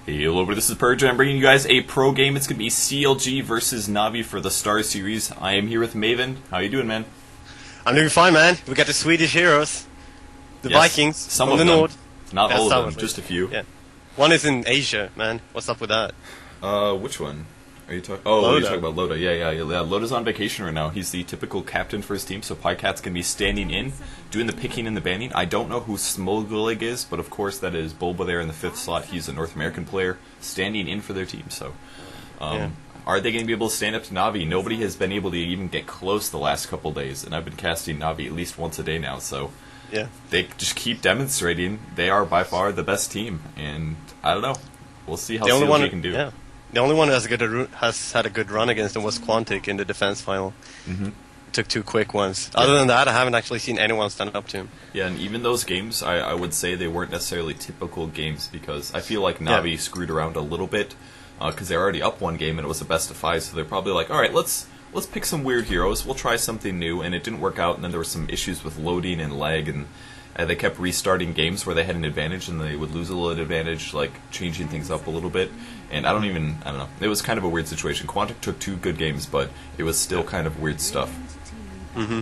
Hey, hello, everybody, this is Purge, and I'm bringing you guys a pro game. It's going to be CLG versus Navi for the Star Series. I am here with Maven. How you doing, man? I'm doing fine, man. We got the Swedish heroes. The Vikings some from of the them. north. Not Yeah, all some of them, just a few. Yeah. One is in Asia, man. What's up with that? Which one? Are you talking? Oh, Loda. you're talking about Loda. Yeah. Loda's on vacation right now. He's the typical captain for his team, so Pycat's going to be standing in, doing the picking and the banning. I don't know who Smolgulig is, but of course that is Bulba there in the 5th slot. He's a North American player standing in for their team, so... Are they going to be able to stand up to Navi? Nobody has been able to even get close the last couple days, and I've been casting Navi at least once a day now, so... Yeah. They just keep demonstrating they are by far the best team, and I don't know. We'll see how CLG can do. Yeah. The only one who has had a good run against them was Quantic in the defense final. Mm-hmm. Took 2 quick ones. Other than that, I haven't actually seen anyone stand up to him. Yeah, and even those games, I would say they weren't necessarily typical games, because I feel like Navi screwed around a little bit, because they're already up 1 game and it was a best of 5, so they're probably like, alright, let's pick some weird heroes, we'll try something new, and it didn't work out, and then there were some issues with loading and lag, and they kept restarting games where they had an advantage and they would lose a little advantage, like changing things up a little bit. And I don't know. It was kind of a weird situation. Quantic took 2 good games, but it was still kind of weird stuff. Mm-hmm.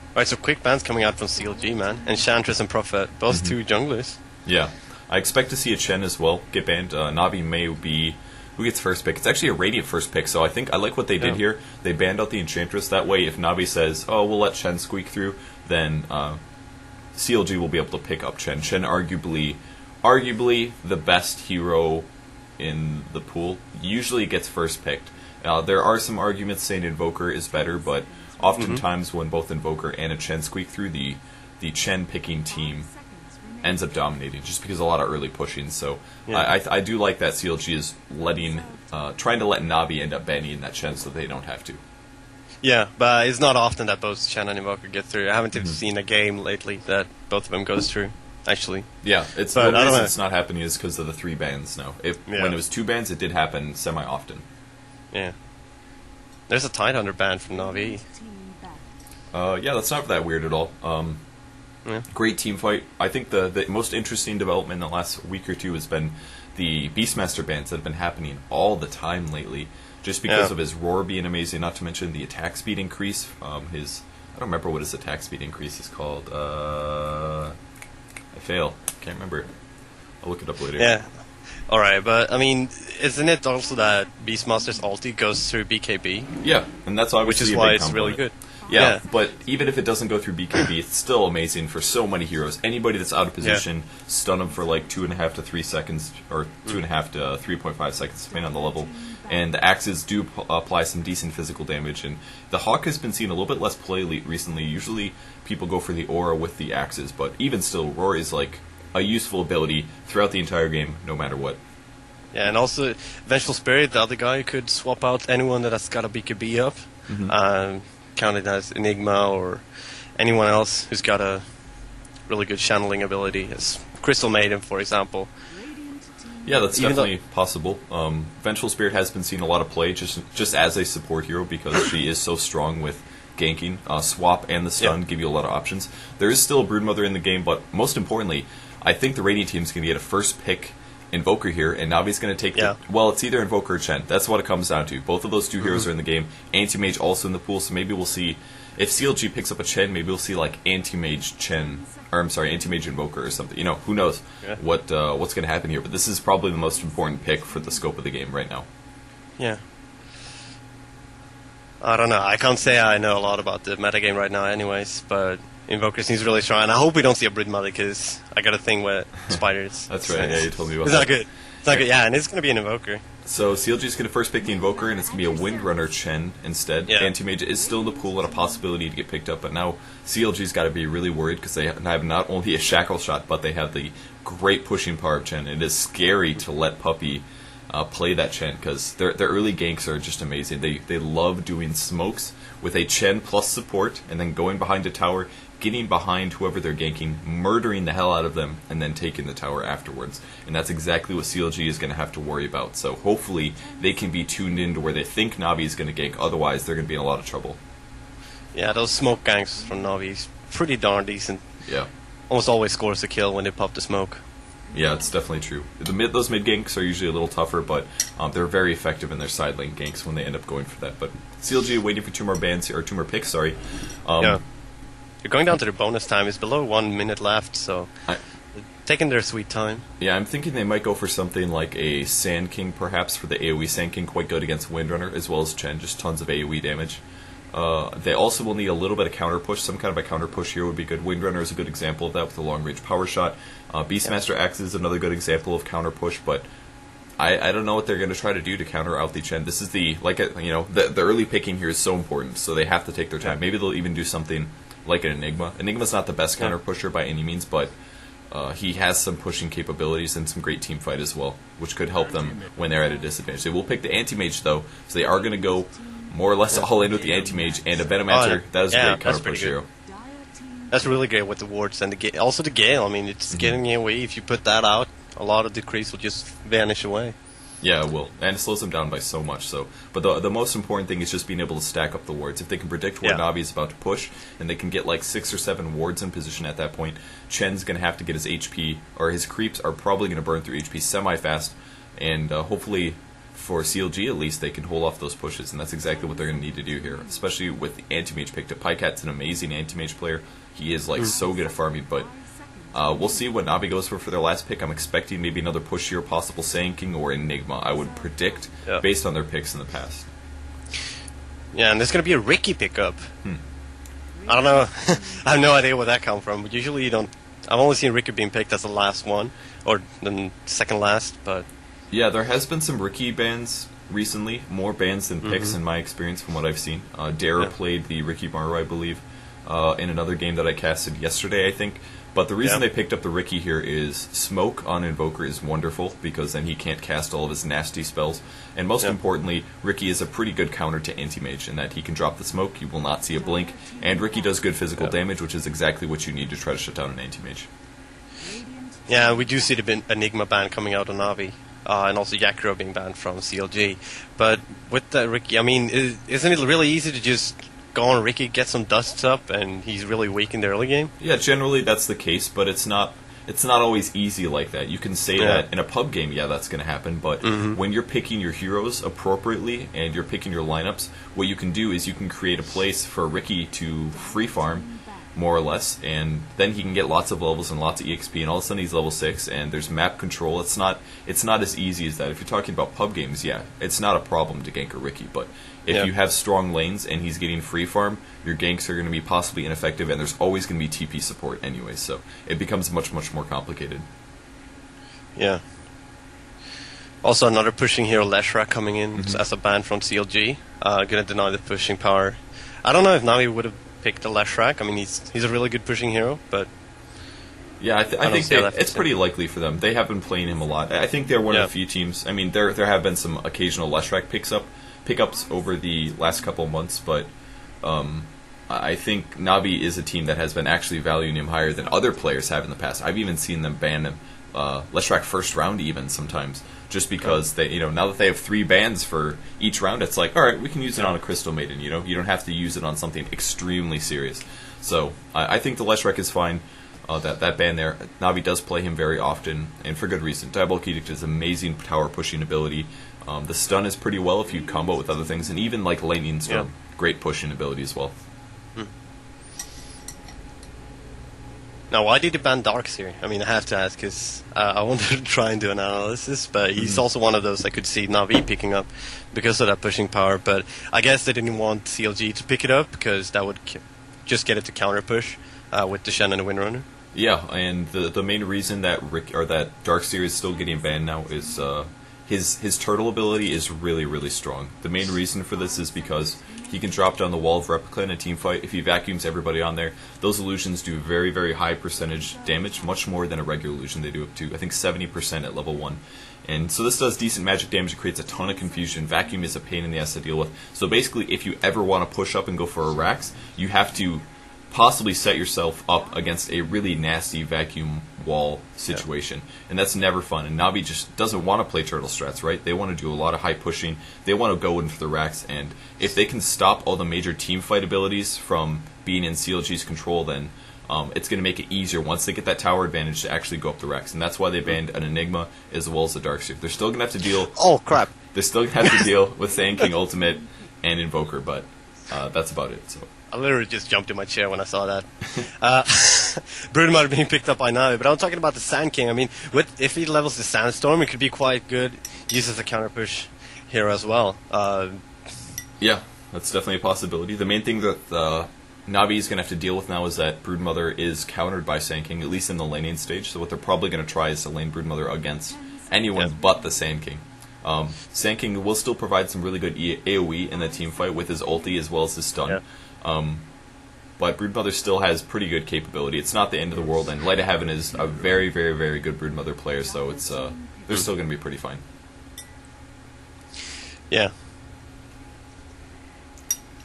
Alright, so quick bans coming out from CLG, man. Enchantress and Prophet, both 2 junglers. Yeah. I expect to see a Chen as well get banned. Navi may be... Who gets first pick? It's actually a Radiant first pick, so I like what they did here. They banned out the Enchantress. That way, if Navi says, oh, we'll let Chen squeak through, then... CLG will be able to pick up Chen. Chen arguably the best hero in the pool. Usually gets first picked. There are some arguments saying Invoker is better, but oftentimes when both Invoker and a Chen squeak through, the Chen picking team ends up dominating, just because a lot of early pushing. So I do like that CLG is trying to let Navi end up banning that Chen so they don't have to. Yeah, but it's not often that both Chen and Invoker get through. I haven't even seen a game lately that both of them goes through, actually. Yeah, the reason it's not happening is because of the 3 bans now. When it was 2 bans, it did happen semi-often. Yeah. There's a Tidehunter ban from Navi. Yeah, that's not that weird at all. Great team fight. I think the most interesting development in the last week or 2 has been the Beastmaster bans that have been happening all the time lately. Just because of his roar being amazing, not to mention the attack speed increase. I don't remember what his attack speed increase is called. I fail. Can't remember. I'll look it up later. Yeah. Alright, but I mean, isn't it also that Beastmaster's ulti goes through BKB? Yeah, and that's obviously which is why it's really good. Yeah, but even if it doesn't go through BKB, it's still amazing for so many heroes. Anybody that's out of position, stun them for like 2.5 to 3 seconds, or 2.5 to 3.5 seconds, depending on the level. And the axes do apply some decent physical damage. And the Hawk has been seeing a little bit less play recently. Usually people go for the aura with the axes, but even still, roar is like a useful ability throughout the entire game, no matter what. Yeah, and also Vengeful Spirit, the other guy, could swap out anyone that has got a BKB up. Counted as Enigma or anyone else who's got a really good channeling ability, as Crystal Maiden, for example. Yeah, that's definitely possible. Vengeful Spirit has been seeing a lot of play just as a support hero because she is so strong with ganking. Swap and the stun give you a lot of options. There is still a Broodmother in the game, but most importantly, I think the Radiant team is going to get a first pick Invoker here, and Navi's going to take well, it's either Invoker or Chen. That's what it comes down to. Both of those 2 heroes are in the game. Anti-Mage also in the pool, so maybe we'll see... If CLG picks up a Chen, maybe we'll see like Anti-Mage Chen... Or, I'm sorry, Anti-Mage Invoker or something. You know, who knows what's going to happen here. But this is probably the most important pick for the scope of the game right now. Yeah. I don't know. I can't say I know a lot about the metagame right now anyways, but Invoker seems really strong. And I hope we don't see a Broodmother because I got a thing with spiders. That's right, yeah, you told me about that. It's not good. It's not good, yeah, and it's going to be an Invoker. So CLG is going to first pick the Invoker, and it's going to be a Windrunner Chen instead. Yeah. Anti-Mage is still in the pool and a possibility to get picked up, but now CLG's got to be really worried because they have not only a Shackle Shot, but they have the great pushing power of Chen. It is scary to let Puppey play that Chen because their early ganks are just amazing. They love doing smokes with a Chen plus support and then going behind a tower, getting behind whoever they're ganking, murdering the hell out of them, and then taking the tower afterwards. And that's exactly what CLG is going to have to worry about. So hopefully they can be tuned into where they think Navi is going to gank, otherwise they're going to be in a lot of trouble. Yeah, those smoke ganks from Navi is pretty darn decent. Yeah. Almost always scores a kill when they pop the smoke. Yeah, it's definitely true. Those mid ganks are usually a little tougher, but they're very effective in their side lane ganks when they end up going for that. But CLG waiting for 2 more bans or 2 more picks. Sorry. Yeah, you're going down to the bonus time. It's below 1 minute left, so taking their sweet time. Yeah, I'm thinking they might go for something like a Sand King, perhaps, for the AoE Sand King, quite good against Windrunner, as well as Chen, just tons of AoE damage. They also will need a little bit of counter push. Some kind of a counter push here would be good. Windrunner is a good example of that with the long range power shot. Beastmaster Axe is another good example of counter push, but I don't know what they're going to try to do to counter out the Chen. This is the early picking here is so important, so they have to take their time. Maybe they'll even do something like an Enigma. Enigma's not the best counter pusher by any means, but he has some pushing capabilities and some great team fight as well, which could help them when they're at a disadvantage. They will pick the Anti-Mage, though, so they are going to go more or less all in with the Anti-Mage and a Venomancer. That is a great counter push hero. That's really great with the wards and also the Gale. I mean, it's getting away. If you put that out, a lot of the creeps will just vanish away. Yeah, it will, and it slows them down by so much. But the most important thing is just being able to stack up the wards. If they can predict where Navi is about to push, and they can get like 6 or 7 wards in position at that point, Chen's going to have to get his HP, or his creeps are probably going to burn through HP semi-fast, and hopefully, for CLG at least, they can hold off those pushes, and that's exactly what they're going to need to do here, especially with the Anti-Mage picked up. Pycat's an amazing Anti-Mage player. He is like so good at farming, but we'll see what Navi goes for their last pick. I'm expecting maybe another push here, possible Sand King or Enigma, I would predict, based on their picks in the past. Yeah, and there's going to be a Ricky pickup. I don't know. I have no idea where that comes from. But usually you don't... I've only seen Ricky being picked as the last one, or the second last, but... Yeah, there has been some Ricky bans recently, more bans than picks in my experience from what I've seen. Dara played the Ricky Maru, I believe, in another game that I casted yesterday, I think. But the reason they picked up the Ricky here is Smoke on Invoker is wonderful, because then he can't cast all of his nasty spells. And most importantly, Ricky is a pretty good counter to Anti-Mage, in that he can drop the smoke, you will not see a blink, and Ricky does good physical damage, which is exactly what you need to try to shut down an Anti-Mage. Yeah, we do see the Enigma ban coming out on Navi. And also Yakro being banned from CLG. But with the Ricky, I mean, isn't it really easy to just go on Ricky, get some dusts up, and he's really weak in the early game? Yeah, generally that's the case, but it's not always easy like that. You can say that in a pub game, that's going to happen, but when you're picking your heroes appropriately and you're picking your lineups, what you can do is you can create a place for Ricky to free farm, more or less, and then he can get lots of levels and lots of EXP, and all of a sudden he's level 6, and there's map control. It's not as easy as that. If you're talking about pub games, it's not a problem to gank a Ricky, but if you have strong lanes and he's getting free farm, your ganks are going to be possibly ineffective, and there's always going to be TP support anyway, so it becomes much, much more complicated. Yeah. Also, another pushing hero, Leshrac, coming in as a ban from CLG. Going to deny the pushing power. I don't know if Navi would have picked the Leshrac. I mean, he's a really good pushing hero, but... Yeah, I think it's pretty likely for them. They have been playing him a lot. I think they're one of the few teams. I mean, there have been some occasional Leshrac pickups over the last couple of months, but I think Navi is a team that has been actually valuing him higher than other players have in the past. I've even seen them ban him, Leshrac first round even sometimes, just because they, now that they have 3 bans for each round, it's like, all right, we can use it on a Crystal Maiden. You don't have to use it on something extremely serious. So I think the Leshrac is fine. That ban there, Navi does play him very often, and for good reason. Diabolic Edict is amazing tower pushing ability. The stun is pretty well if you combo with other things, and even like Lightning Storm, great pushing ability as well. Now, why did he ban Darks here? I mean, I have to ask, because I wanted to try and do an analysis, but he's also one of those I could see Navi picking up because of that pushing power, but I guess they didn't want CLG to pick it up, because that would just get it to counter push with the Shen and the Windrunner. Yeah, and the main reason that that Darkseer is still getting banned now is his turtle ability is really, really strong. The main reason for this is because he can drop down the wall of Replica in a team fight. If he vacuums everybody on there, those illusions do very, very high percentage damage, much more than a regular illusion. They do up to, I think, 70% at level 1. And so this does decent magic damage. It creates a ton of confusion. Vacuum is a pain in the ass to deal with. So basically, if you ever want to push up and go for a Rax, you have to possibly set yourself up against a really nasty vacuum wall situation, and that's never fun. And Navi just doesn't want to play turtle strats, right? They want to do a lot of high pushing. They want to go in for the racks, and if they can stop all the major team fight abilities from being in CLG's control, then it's going to make it easier once they get that tower advantage to actually go up the Rex. And that's why they banned an Enigma as well as a Darkseer. They're still going to have to deal... Oh, crap. They're still going to have to deal with Sand King Ultimate and Invoker, but that's about it. So I literally just jumped in my chair when I saw that. Broodmother being picked up by Navi, but I'm talking about the Sand King. I mean, if he levels the Sandstorm, it could be quite good. Used as a counter push here as well. Yeah, that's definitely a possibility. The main thing that Navi is going to have to deal with now is that Broodmother is countered by Sand King, at least in the laning stage. So what they're probably going to try is to lane Broodmother against anyone but the Sand King. Sand King will still provide some really good AoE in the team fight with his ulti as well as his stun. But Broodmother still has pretty good capability. It's not the end of the world, and Light of Heaven is a very, very, very good Broodmother player, so it's they're still going to be pretty fine. Yeah.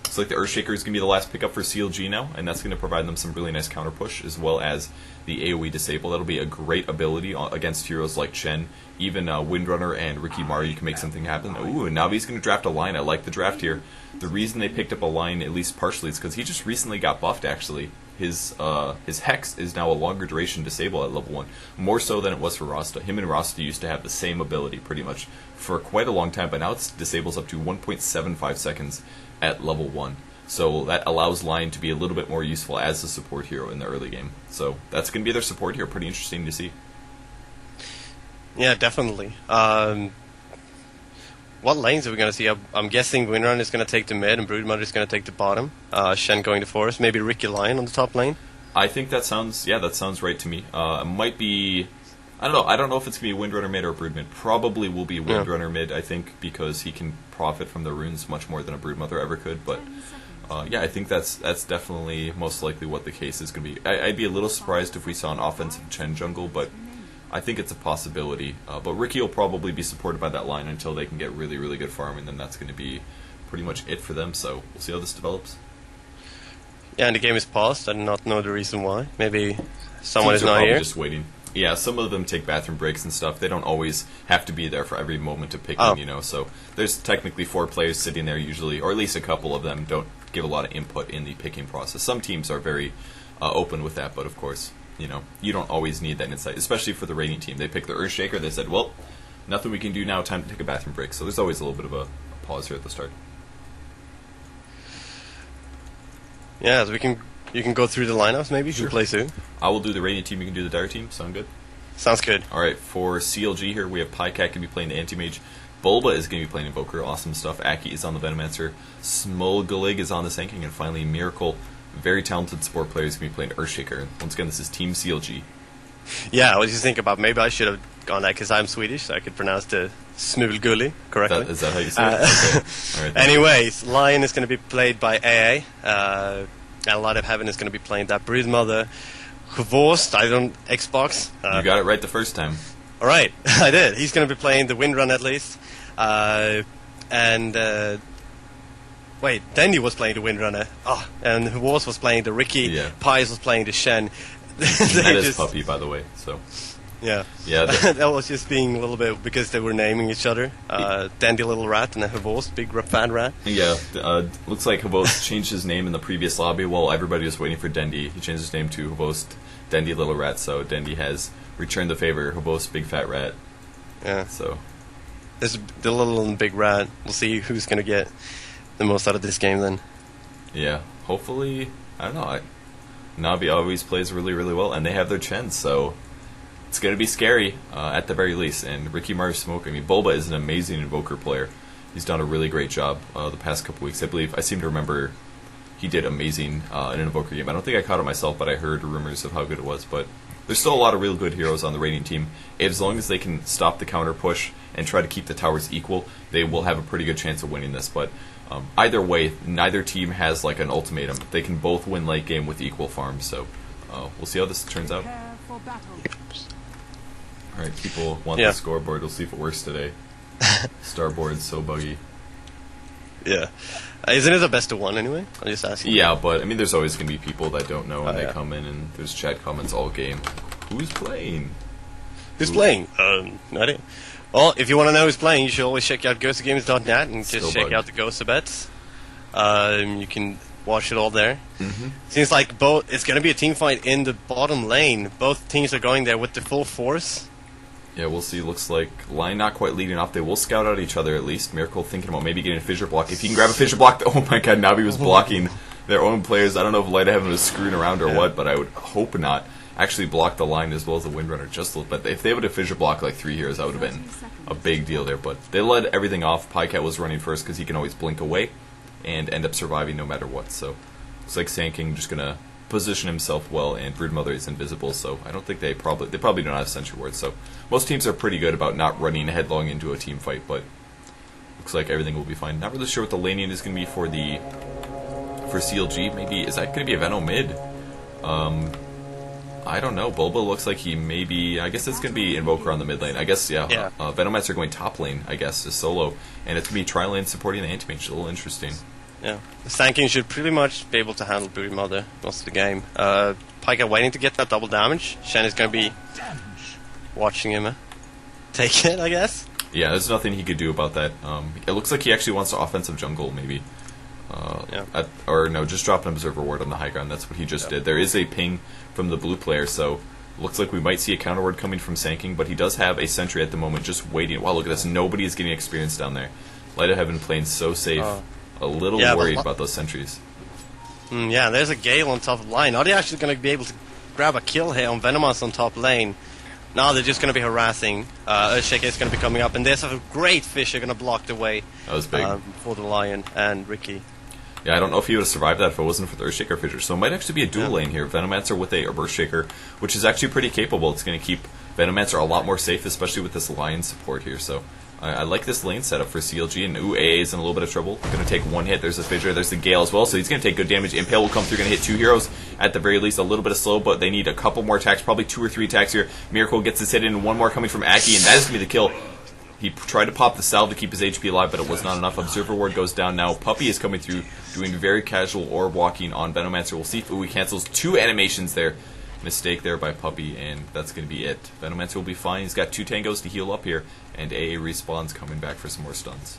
Looks like the Earthshaker is going to be the last pickup for CLG now, and that's going to provide them some really nice counter push, as well as the AoE disable. That'll be a great ability against heroes like Chen. Even Windrunner and Ricky Maru, you can make something happen. Ooh, and Navi's going to draft a line. I like the draft here. The reason they picked up a line, at least partially, is because he just recently got buffed, actually. His Hex is now a longer duration disable at level 1, more so than it was for Rasta. Him and Rasta used to have the same ability, pretty much, for quite a long time, but now it disables up to 1.75 seconds at level 1. So that allows Lion to be a little bit more useful as a support hero in the early game. So that's going to be their support hero. Pretty interesting to see. Yeah, definitely. What lanes are we going to see? I'm guessing Windrunner is going to take the mid and Broodmother is going to take the bottom. Shen going to forest. Maybe Ricky Lion on the top lane. I think that sounds right to me. It might be... I don't know. I don't know if it's going to be Windrunner mid or Brood mid. Probably will be Windrunner mid, I think, because he can profit from the runes much more than a Broodmother ever could. But yeah, I think that's definitely most likely what the case is going to be. I'd be a little surprised if we saw an offensive Chen jungle, but I think it's a possibility. But Ricky will probably be supported by that line until they can get really, really good farm, and then that's going to be pretty much it for them. So we'll see how this develops. Yeah, and the game is paused. I do not know the reason why. Maybe someone is not here. Just waiting. Yeah, some of them take bathroom breaks and stuff. They don't always have to be there for every moment of picking, you know. So there's technically 4 players sitting there usually, or at least a couple of them don't give a lot of input in the picking process. Some teams are very open with that, but of course, you know, you don't always need that insight, especially for the rating team. They picked the Earthshaker. They said, well, nothing we can do now, time to take a bathroom break. So there's always a little bit of a pause here at the start. Yeah, so you can go through the lineups maybe. Sure. Who plays who? I will do the rating team. You can do the dire team. Sound good? Sounds good. All right, for CLG here, we have Pycat going to be playing the Anti-Mage. Bulba is going to be playing Invoker. Awesome stuff. Aki is on the Venomancer. Smolgalig is on the Sand King. And finally, Miracle, very talented support player, is going to be playing Earthshaker. Once again, this is Team CLG. Yeah, what do you think about? Maybe I should have gone that because I'm Swedish, so I could pronounce the Smulgulli correctly. Is that how you say it? Okay. All right, anyways, Lion is going to be played by AA. And Light of Heaven is going to be playing that Broodmother. Hvost, I don't... Xbox. You got it right the first time. Alright, I did. He's going to be playing the Windrun at least. Wait, Dandy was playing the Windrunner. Oh, and Hvost was playing the Ricky. Yeah. Pies was playing the Shen. That is Puppy, by the way, so... Yeah. Yeah. That was just being a little bit because they were naming each other. Dandy Little Rat and a Hvost, big fat rat. Yeah. Looks like Hvost changed his name in the previous lobby while everybody was waiting for Dendy. He changed his name to Hvost Dendy Little Rat, so Dendy has returned the favor. Hvost Big Fat Rat. Yeah. So. There's the little and big rat. We'll see who's going to get the most out of this game then. Yeah. Hopefully, I don't know. Navi always plays really, really well, and they have their Chen, so... It's going to be scary, at the very least. And Ricky Mars Smoke, I mean, Bulba is an amazing Invoker player. He's done a really great job the past couple weeks. I seem to remember he did amazing in an Invoker game. I don't think I caught it myself, but I heard rumors of how good it was. But there's still a lot of real good heroes on the rating team. As long as they can stop the counter push and try to keep the towers equal, they will have a pretty good chance of winning this. But either way, neither team has like an ultimatum. They can both win late game with equal farms. So we'll see how this turns out. Alright, people want the scoreboard. We'll see if it works today. Starboard's so buggy. Yeah. Isn't it a best of one anyway? I'm just asking. Yeah, but I mean, there's always going to be people that don't know when they come in, and there's chat comments all game. Who's playing? Who's playing? Not it. Well, if you want to know who's playing, you should always check out ghostgames.net and just check out the Ghost bets. You can watch it all there. Seems like it's going to be a team fight in the bottom lane. Both teams are going there with the full force. Yeah, we'll see. Looks like line not quite leading off. They will scout out each other at least. Miracle thinking about maybe getting a fissure block. If he can grab a fissure block, oh my god, Navi was blocking their own players. I don't know if Light of Heaven was screwing around or what, but I would hope not. Actually blocked the line as well as the Windrunner just a little bit. If they would have fissure blocked like 3 heroes, that would have been a big deal there. But they led everything off. Pycat was running first because he can always blink away and end up surviving no matter what. So looks like Sand King just gonna position himself well, and Broodmother is invisible, so I don't think they probably don't have Sentry Ward. So most teams are pretty good about not running headlong into a team fight, but looks like everything will be fine. Not really sure what the laning is going to be for CLG. Maybe is that going to be a Venom mid? I don't know. Bulba looks like he maybe. I guess it's going to be Invoker on the mid lane. I guess yeah. Venomancer going top lane. I guess is solo, and it's going to be tri-lane supporting the anti-mage. A little interesting. Yeah, the Sand King should pretty much be able to handle Broodmother most of the game. Pyka waiting to get that double damage. Shen is going to be watching him take it, I guess. Yeah, there's nothing he could do about that. It looks like he actually wants to offensive jungle, maybe. Or no, just drop an Observer Ward on the high ground. That's what he just did. There is a ping from the blue player, so looks like we might see a counter ward coming from Sand King, but he does have a sentry at the moment just waiting. Wow, look at this. Nobody is getting experience down there. Light of Heaven playing so safe. A little worried about those sentries. Yeah, there's a Gale on top of the line. Are they actually going to be able to grab a kill here on Venomancer on top lane? No, they're just going to be harassing. Earthshaker is going to be coming up, and there's a great Fisher going to block the way that was big. For the Lion and Ricky. Yeah, I don't know if he would have survived that if it wasn't for the Earthshaker Fisher. So it might actually be a dual lane here. Venomancer with a Earthshaker, which is actually pretty capable. It's going to keep Venomancer a lot more safe, especially with this Lion support here. So I like this lane setup for CLG, and AA is in a little bit of trouble. Going to take one hit. There's a Fissure. There's the Gale as well, so he's going to take good damage. Impale will come through. Going to hit 2 heroes at the very least. A little bit of slow, but they need a couple more attacks, probably 2 or 3 attacks here. Miracle gets his hit in, one more coming from Aki, and that is going to be the kill. He tried to pop the salve to keep his HP alive, but it was not enough. Observer Ward goes down now. Puppy is coming through, doing very casual orb walking on Venomancer. We'll see if he cancels 2 animations there. Mistake there by Puppy, and that's going to be it. Venomancer will be fine. He's got 2 tangos to heal up here, and AA respawns coming back for some more stuns.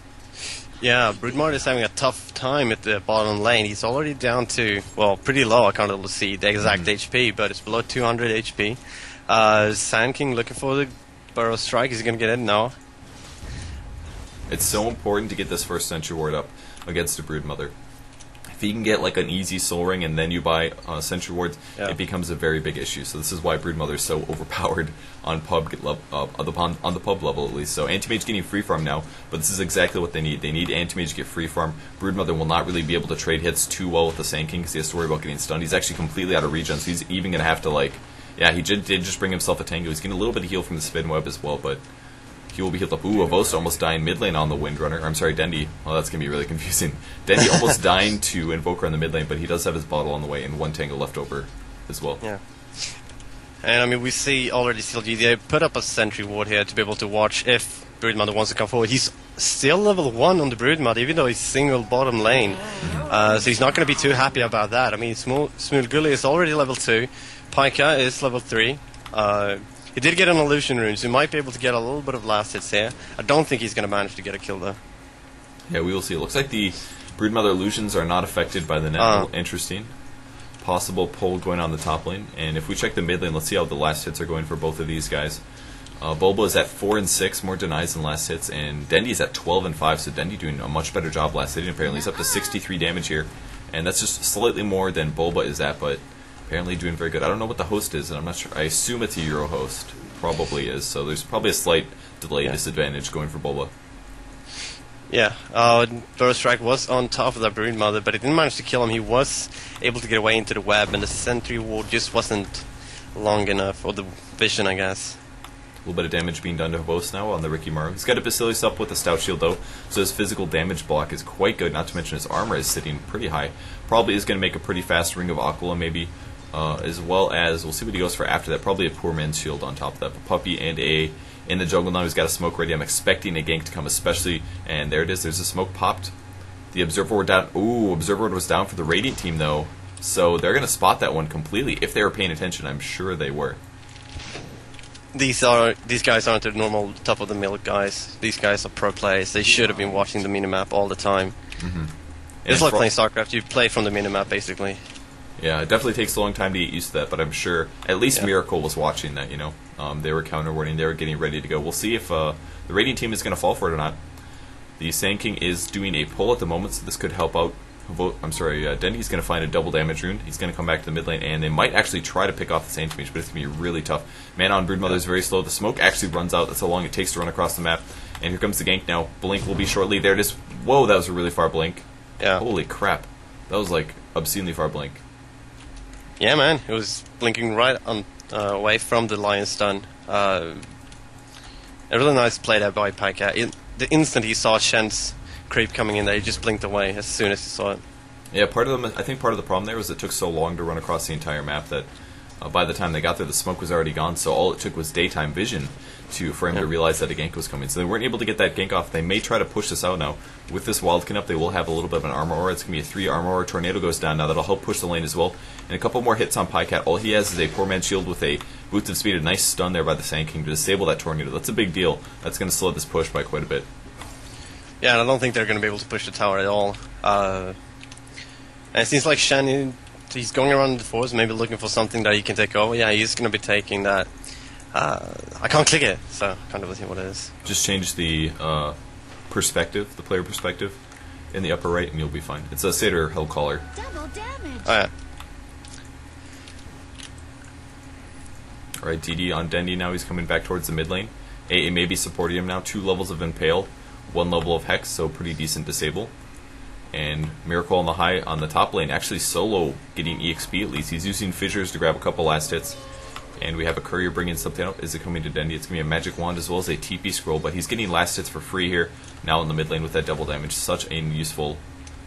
Yeah, Broodmother is having a tough time at the bottom lane. He's already down to, well, pretty low. I can't really see the exact HP, but it's below 200 HP. Sand King looking for the Burrow Strike. Is he going to get it? No. It's so important to get this first Sentry Ward up against the Broodmother. If you can get like an easy Soul Ring and then you buy Sentry Wards, it becomes a very big issue. So this is why Broodmother is so overpowered on on the pub level at least. So Anti-Mage getting free farm now, but this is exactly what they need. They need Anti-Mage to get free farm. Broodmother will not really be able to trade hits too well with the Sand King because he has to worry about getting stunned. He's actually completely out of regen, so he's even going to have to he did just bring himself a Tango. He's getting a little bit of heal from the Spin Web as well, but he will be healed up. Ooh, Avosta almost dying mid lane on the Windrunner. I'm sorry, Dendi. Well, that's going to be really confusing. Dendi almost dying to Invoker on the mid lane, but he does have his bottle on the way and 1 Tango left over as well. Yeah. And I mean, we see already CLG, they put up a Sentry Ward here to be able to watch if Broodmother wants to come forward. He's still level 1 on the Broodmother, even though he's single bottom lane. So he's not going to be too happy about that. I mean, Smulgully is already level 2. Pyka is level 3. He did get an illusion rune, so he might be able to get a little bit of last hits here. I don't think he's going to manage to get a kill though. Yeah, we will see. It looks like the Broodmother illusions are not affected by the net. Interesting. Possible pull going on the top lane. And if we check the mid lane, let's see how the last hits are going for both of these guys. Bulba is at 4 and 6, more denies than last hits, and Dendi is at 12 and 5, so Dendi doing a much better job last hitting apparently. He's up to 63 damage here, and that's just slightly more than Bulba is at, but apparently doing very good. I don't know what the host is, and I'm not sure. I assume it's a Euro host. Probably is, so there's probably a slight delay disadvantage going for Bulba. Yeah, Burrow Strike was on top of that Broodmother, but it didn't manage to kill him. He was able to get away into the web, and the Sentry Ward just wasn't long enough, or the vision, I guess. A little bit of damage being done to Hobos now on the Ricky Maru. He's got a Basilius up with a Stout Shield though, so his physical damage block is quite good, not to mention his armor is sitting pretty high. Probably is going to make a pretty fast Ring of Aquila maybe, as well as, we'll see what he goes for after that, probably a Poor Man's Shield on top of that. But Puppy and A in the jungle now, he's got a smoke ready. I'm expecting a gank to come especially, and there it is, there's a smoke popped. The Observer Ward down, Observer Ward was down for the Radiant team though, so they're going to spot that one completely. If they were paying attention, I'm sure they were. These guys aren't the normal top of the mill guys. These guys are pro players. They should have been watching the minimap all the time. It's like playing StarCraft. You play from the minimap, basically. Yeah, it definitely takes a long time to get used to that, but I'm sure at least Miracle was watching that, They were counter-warning, they were getting ready to go. We'll see if the Radiant team is going to fall for it or not. The Sand King is doing a pull at the moment, so this could help out. Dendy's going to find a double damage rune. He's going to come back to the mid lane, and they might actually try to pick off the Sand Mage, but it's going to be really tough. Mana on Broodmother is very slow. The smoke actually runs out. That's how long it takes to run across the map. And here comes the gank now. Blink will be shortly. There it is. Whoa, that was a really far blink. Yeah. Holy crap. That was like obscenely far blink. Yeah, man. It was blinking right on away from the Lion stun. A really nice play there by Pika. The instant he saw Shen's creep coming in there, he just blinked away as soon as he saw it. Yeah, I think part of the problem there was it took so long to run across the entire map that by the time they got there, the smoke was already gone, so all it took was daytime vision for him to realize that a gank was coming. So they weren't able to get that gank off. They may try to push this out now. With this Wildkin up, they will have a little bit of an armor aura. It's going to be a 3 armor aura. Tornado goes down now. That'll help push the lane as well. And a couple more hits on Pycat. All he has is a poor man's shield with a boost of speed. A nice stun there by the Sand King to disable that Tornado. That's a big deal. That's going to slow this push by quite a bit. Yeah, and I don't think they're going to be able to push the tower at all. And it seems like Shen, he's going around the forest, maybe looking for something that he can take over. Yeah, he's going to be taking that. I can't click it, so I can't really see what it is. Just change the perspective, the player perspective, in the upper right, and you'll be fine. It's a Satyr Hellcaller. Double damage. Oh, yeah. Alright, DD on Dendy now. He's coming back towards the mid lane. AA may be supporting him now. 2 levels of Impale, 1 level of Hex, so pretty decent disable. And Miracle on the high on the top lane, actually solo getting EXP at least. He's using Fissures to grab a couple last hits. And we have a courier bringing something up. Is it coming to Dendy? It's going to be a magic wand as well as a TP scroll, but he's getting last hits for free here, now in the mid lane with that double damage. Such a useful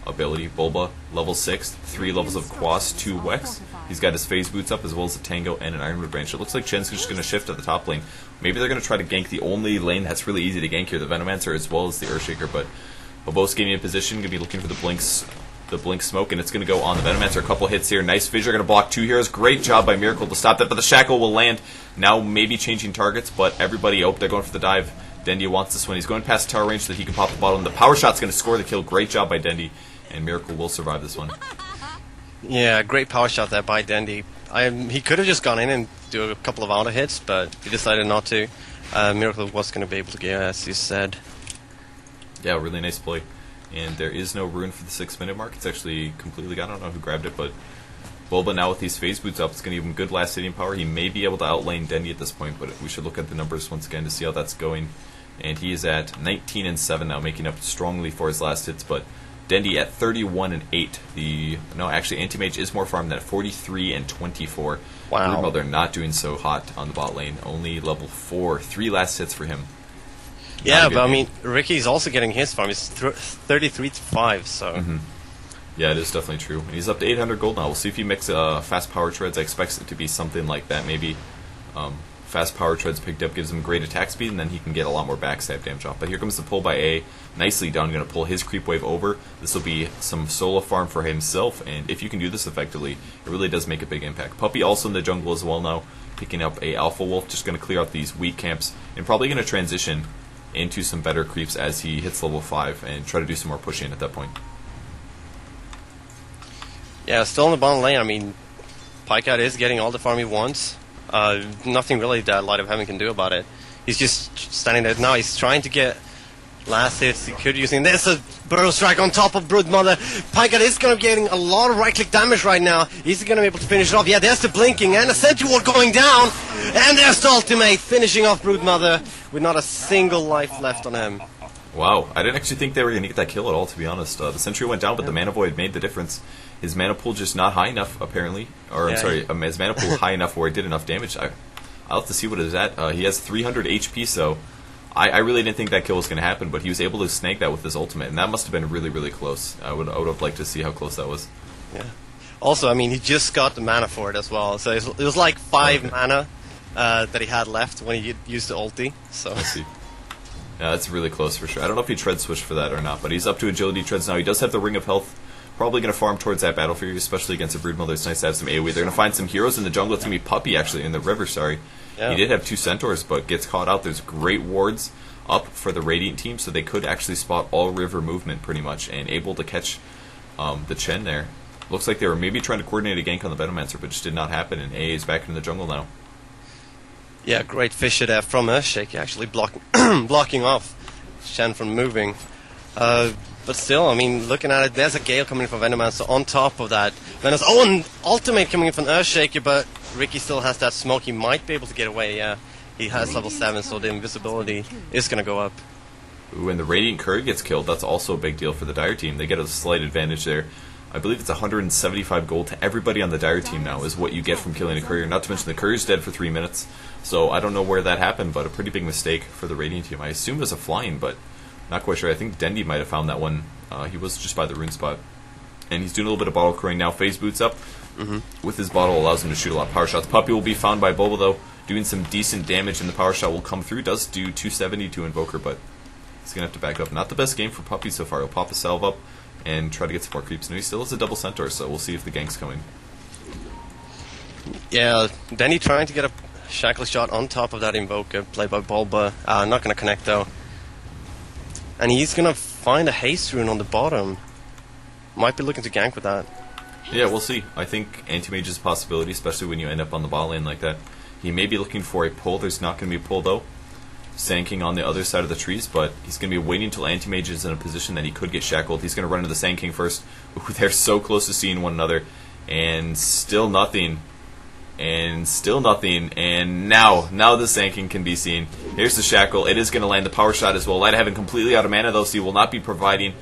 ability. Bulba, level 6, 3 levels of Quas, 2 Wex. He's got his phase boots up as well as a Tango and an Ironwood branch. It looks like Chen's just going to shift at the top lane. Maybe they're going to try to gank the only lane that's really easy to gank here, the Venomancer as well as the Earthshaker, but Bobo's getting in position, going to be looking for the blink smoke, and it's going to go on the Venomancer. A couple hits here. Nice Fissure, going to block 2 heroes. Great job by Miracle to stop that, but the Shackle will land. Now maybe changing targets, but everybody, they're going for the dive. Dendy wants this one. He's going past tower range so that he can pop the bottom. The power shot's going to score the kill. Great job by Dendy, and Miracle will survive this one. Yeah, great power shot there by Dendy. He could have just gone in and do a couple of auto hits, but he decided not to. Miracle was going to be able to get, as you said. Yeah, really nice play. And there is no rune for the 6-minute mark. It's actually completely gone. I don't know who grabbed it, but Bulba now with these phase boots up, it's going to give him good last hitting power. He may be able to outlane Dendy at this point, but we should look at the numbers once again to see how that's going. And he is at 19 and 7 now, making up strongly for his last hits, but Dendy at 31 and 8. Actually, Anti-Mage is more farmed at 43 and 24. Wow. Broodmother not doing so hot on the bot lane. Only level 4. 3 last hits for him. Yeah, but I mean, Ricky's also getting his farm. It's 33 to 5, so... Mm-hmm. Yeah, it is definitely true. And he's up to 800 gold now. We'll see if he makes fast power treads. I expect it to be something like that, maybe. Fast power treads picked up gives him great attack speed, and then he can get a lot more backstab damage off. But here comes the pull by A. Nicely done. Going to pull his creep wave over. This will be some solo farm for himself, and if you can do this effectively, it really does make a big impact. Puppy also in the jungle as well now, picking up a Alpha Wolf. Just going to clear out these weak camps, and probably going to transition into some better creeps as he hits level 5 and try to do some more pushing at that point. Yeah, still in the bottom lane. I mean, Pycat is getting all the farm he wants. Nothing really that Light of Heaven can do about it. He's just standing there now. He's trying to get last hits. He could using this a Burrow Strike on top of Broodmother. Pycat is going to be getting a lot of right-click damage right now. He's going to be able to finish it off. Yeah, there's the blinking and a Sentry Ward going down. And there's the ultimate finishing off Broodmother with not a single life left on him. Wow, I didn't actually think they were going to get that kill at all, to be honest. The Sentry went down, but the Mana Void made the difference. His Mana Pool just not high enough, apparently. Or, I'm sorry, his Mana Pool high enough where it did enough damage. I'll have to see what it is at. He has 300 HP, so I really didn't think that kill was going to happen, but he was able to snag that with his ultimate, and that must have been really, really close. I would have liked to see how close that was. Yeah. Also, I mean, he just got the mana for it as well, so it was like 5 mana that he had left when he used the ulti. So. I see. Yeah, that's really close for sure. I don't know if he tread switch for that or not, but he's up to agility treads now. He does have the Ring of Health. Probably going to farm towards that Battle Fury, especially against a Broodmother. It's nice to have some AoE. They're going to find some heroes in the jungle. It's going to be Puppy, actually, in the river, sorry. Yeah. He did have 2 Centaurs, but gets caught out. There's great wards up for the Radiant team, so they could actually spot all river movement, pretty much, and able to catch the Chen there. Looks like they were maybe trying to coordinate a gank on the Venomancer, but just did not happen, and AA is back in the jungle now. Yeah, great Fisher there from Earthshaker, actually blocking off Chen from moving. But still, I mean, looking at it, there's a Gale coming in from Venomancer on top of that. Venom's and ultimate coming in from Earthshaker, but Ricky still has that smoke. He might be able to get away, yeah. He has level 7, so the invisibility is going to go up. Ooh, and the Radiant Courier gets killed. That's also a big deal for the Dire team. They get a slight advantage there. I believe it's 175 gold to everybody on the Dire team now is what you get from killing a Courier. Not to mention the Courier's dead for 3 minutes. So I don't know where that happened, but a pretty big mistake for the Radiant team. I assume it was a flying, but not quite sure. I think Dendy might have found that one. He was just by the rune spot. And he's doing a little bit of bottle crowing now. Phase boots up. With his bottle allows him to shoot a lot of power shots. Puppy will be found by Bulba though. Doing some decent damage, and the power shot will come through. Does do 270 to Invoker, but he's going to have to back up. Not the best game for Puppy so far. He'll pop a salve up and try to get some more creeps. No, he still has a double centaur, so we'll see if the gank's coming. Yeah, Denny trying to get a shackle shot on top of that Invoker, played by Bulba. Not going to connect though. And he's going to find a haste rune on the bottom. Might be looking to gank with that. Yeah, we'll see. I think Anti-Mage is a possibility, especially when you end up on the bot lane like that. He may be looking for a pull. There's not going to be a pull though. Sand King on the other side of the trees, but he's going to be waiting until Anti-Mage is in a position that he could get shackled. He's going to run into the Sand King first. Ooh, they're so close to seeing one another. And still nothing. And still nothing. And now the Sand King can be seen. Here's the shackle. It is going to land the power shot as well. Light Heaven completely out of mana though, so he will not be providing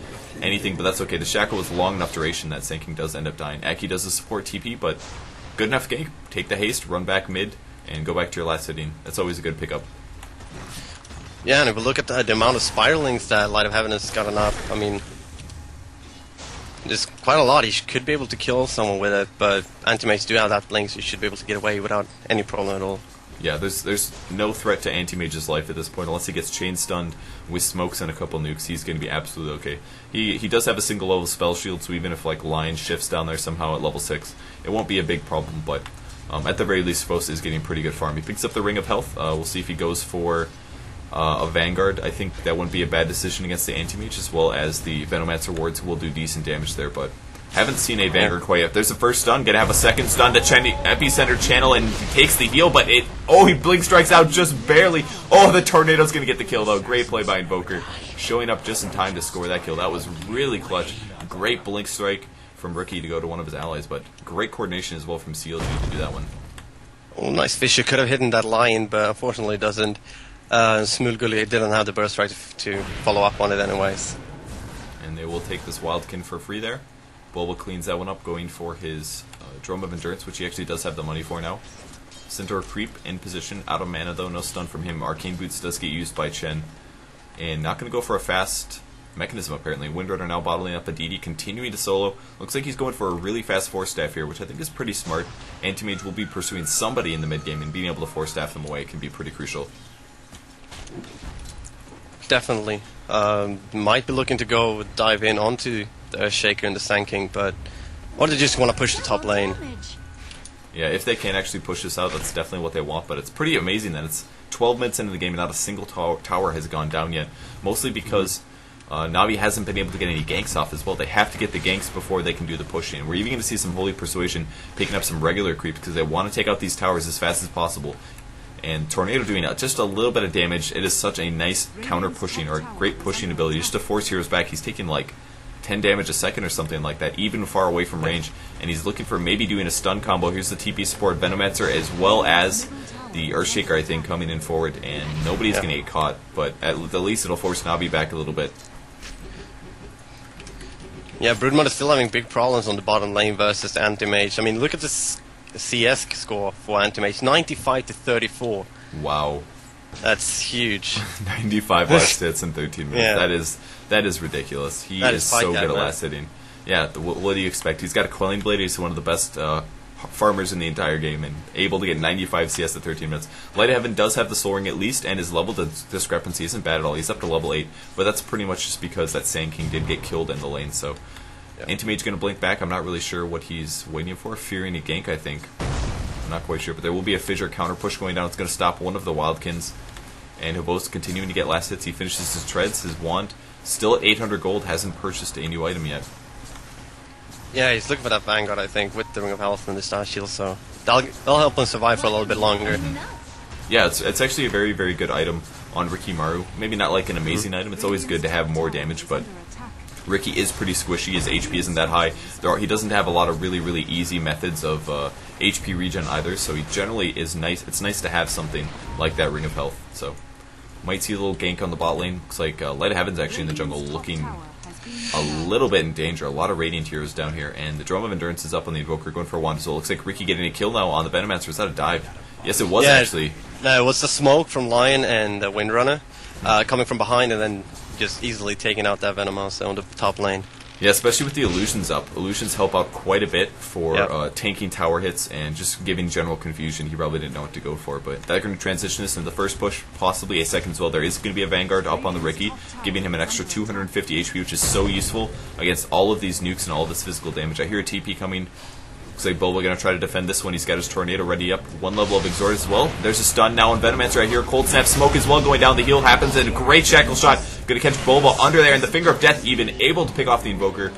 anything, but that's okay. The shackle was long enough duration that Sand King does end up dying. Aki does the support TP, but good enough gank. Take the haste, run back mid, and go back to your last hitting. That's always a good pickup. Yeah, and if we look at the amount of spiralings that Light of Heaven has gotten up, I mean, there's quite a lot. He could be able to kill someone with it, but Anti-Mages do have that blink, so you should be able to get away without any problem at all. Yeah, there's no threat to Anti-Mage's life at this point, unless he gets chain stunned with smokes and a couple nukes. He's going to be absolutely okay. He does have a single level spell shield, so even if like Lion shifts down there somehow at level 6, it won't be a big problem, but at the very least, Phos is getting pretty good farm. He picks up the Ring of Health. We'll see if he goes for a Vanguard. I think that wouldn't be a bad decision against the Anti-Mage, as well as the Venomancer wards will do decent damage there, but haven't seen a Vanguard quite yet. There's the first stun. Gonna have a second stun to Epicenter channel, and he takes the heal, but he blink strikes out just barely. Oh, the Tornado's gonna get the kill though. Great play by Invoker, showing up just in time to score that kill. That was really clutch. Great blink strike from Ricky to go to one of his allies, but great coordination as well from CLG to do that one. Oh, nice Fisher. Could have hidden that Lion, but unfortunately doesn't. Smulguli didn't have the burst right to follow up on it anyways. And they will take this Wildkin for free there. Bulba cleans that one up, going for his Drum of Endurance, which he actually does have the money for now. Centaur creep in position, out of mana though, no stun from him. Arcane Boots does get used by Chen. And not going to go for a fast mechanism apparently. Windrunner now bottling up Aditi, continuing to solo. Looks like he's going for a really fast force staff here, which I think is pretty smart. Anti-Mage will be pursuing somebody in the mid game, and being able to force staff them away can be pretty crucial. Definitely. Might be looking to go dive in onto the Earthshaker and the Sand King, but or they just want to push the top lane. Yeah, if they can actually push this out, that's definitely what they want, but it's pretty amazing that it's 12 minutes into the game and not a single tower has gone down yet. Mostly because Navi hasn't been able to get any ganks off as well. They have to get the ganks before they can do the pushing. We're even going to see some Holy Persuasion picking up some regular creeps because they want to take out these towers as fast as possible. And Tornado doing just a little bit of damage. It is such a nice counter pushing or great pushing ability just to force heroes back. He's taking like 10 damage a second or something like that, even far away from range. And he's looking for maybe doing a stun combo. Here's the TP support, Venomancer, as well as the Earthshaker, I think, coming in forward. And nobody's going to get caught, but at the least it'll force Navi back a little bit. Yeah, Broodmother still having big problems on the bottom lane versus Anti-Mage. I mean, look at this CS score for Anti-Mage, 95 to 34. Wow. That's huge. 95 last hits in 13 minutes. Yeah. That is ridiculous. He is so good at last hitting. Yeah, what do you expect? He's got a Quelling Blade. He's one of the best farmers in the entire game and able to get 95 CS at 13 minutes. Light of Heaven does have the Soul Ring at least, and his level discrepancy isn't bad at all. He's up to level 8, but that's pretty much just because that Sand King did get killed in the lane, so Anti-Mage going to blink back. I'm not really sure what he's waiting for. Fearing a gank, I think. I'm not quite sure, but there will be a Fissure counter push going down. It's going to stop one of the Wildkins. And Hibos continuing to get last hits. He finishes his treads, his wand. Still at 800 gold, hasn't purchased a new item yet. Yeah, he's looking for that Vanguard, I think, with the Ring of Health and the Star Shield, so that'll help him survive for a little bit longer. Yeah, it's actually a very, very good item on Rikimaru. Maybe not like an amazing item, it's always good to have more damage, but Ricky is pretty squishy, his HP isn't that high. He doesn't have a lot of really, really easy methods of HP regen either, so he generally is nice. It's nice to have something like that Ring of Health, so might see a little gank on the bot lane. Looks like Light of Heaven's actually in the jungle looking a little bit in danger. A lot of Radiant heroes down here, and the Drum of Endurance is up on the Invoker going for a wand, so it looks like Ricky getting a kill now on the Venomancer. Is that a dive? Yes, it was actually. No, it was the smoke from Lion and the Windrunner coming from behind and then just easily taking out that Venomancer on the top lane. Yeah, especially with the illusions up. Illusions help out quite a bit for tanking tower hits and just giving general confusion. He probably didn't know what to go for, but that's going to transition us into the first push, possibly a second as well. There is going to be a Vanguard up on the Ricky, giving him an extra 250 HP, which is so useful against all of these nukes and all this physical damage. I hear a TP coming. Looks like Boba going to try to defend this one. He's got his Tornado ready up. One level of Exhort as well. There's a stun now on Venomancer right here. Cold Snap Smoke as well going down. The heal happens and a great Shackle Shot. Going to catch Boba under there, and the Finger of Death even able to pick off the Invoker.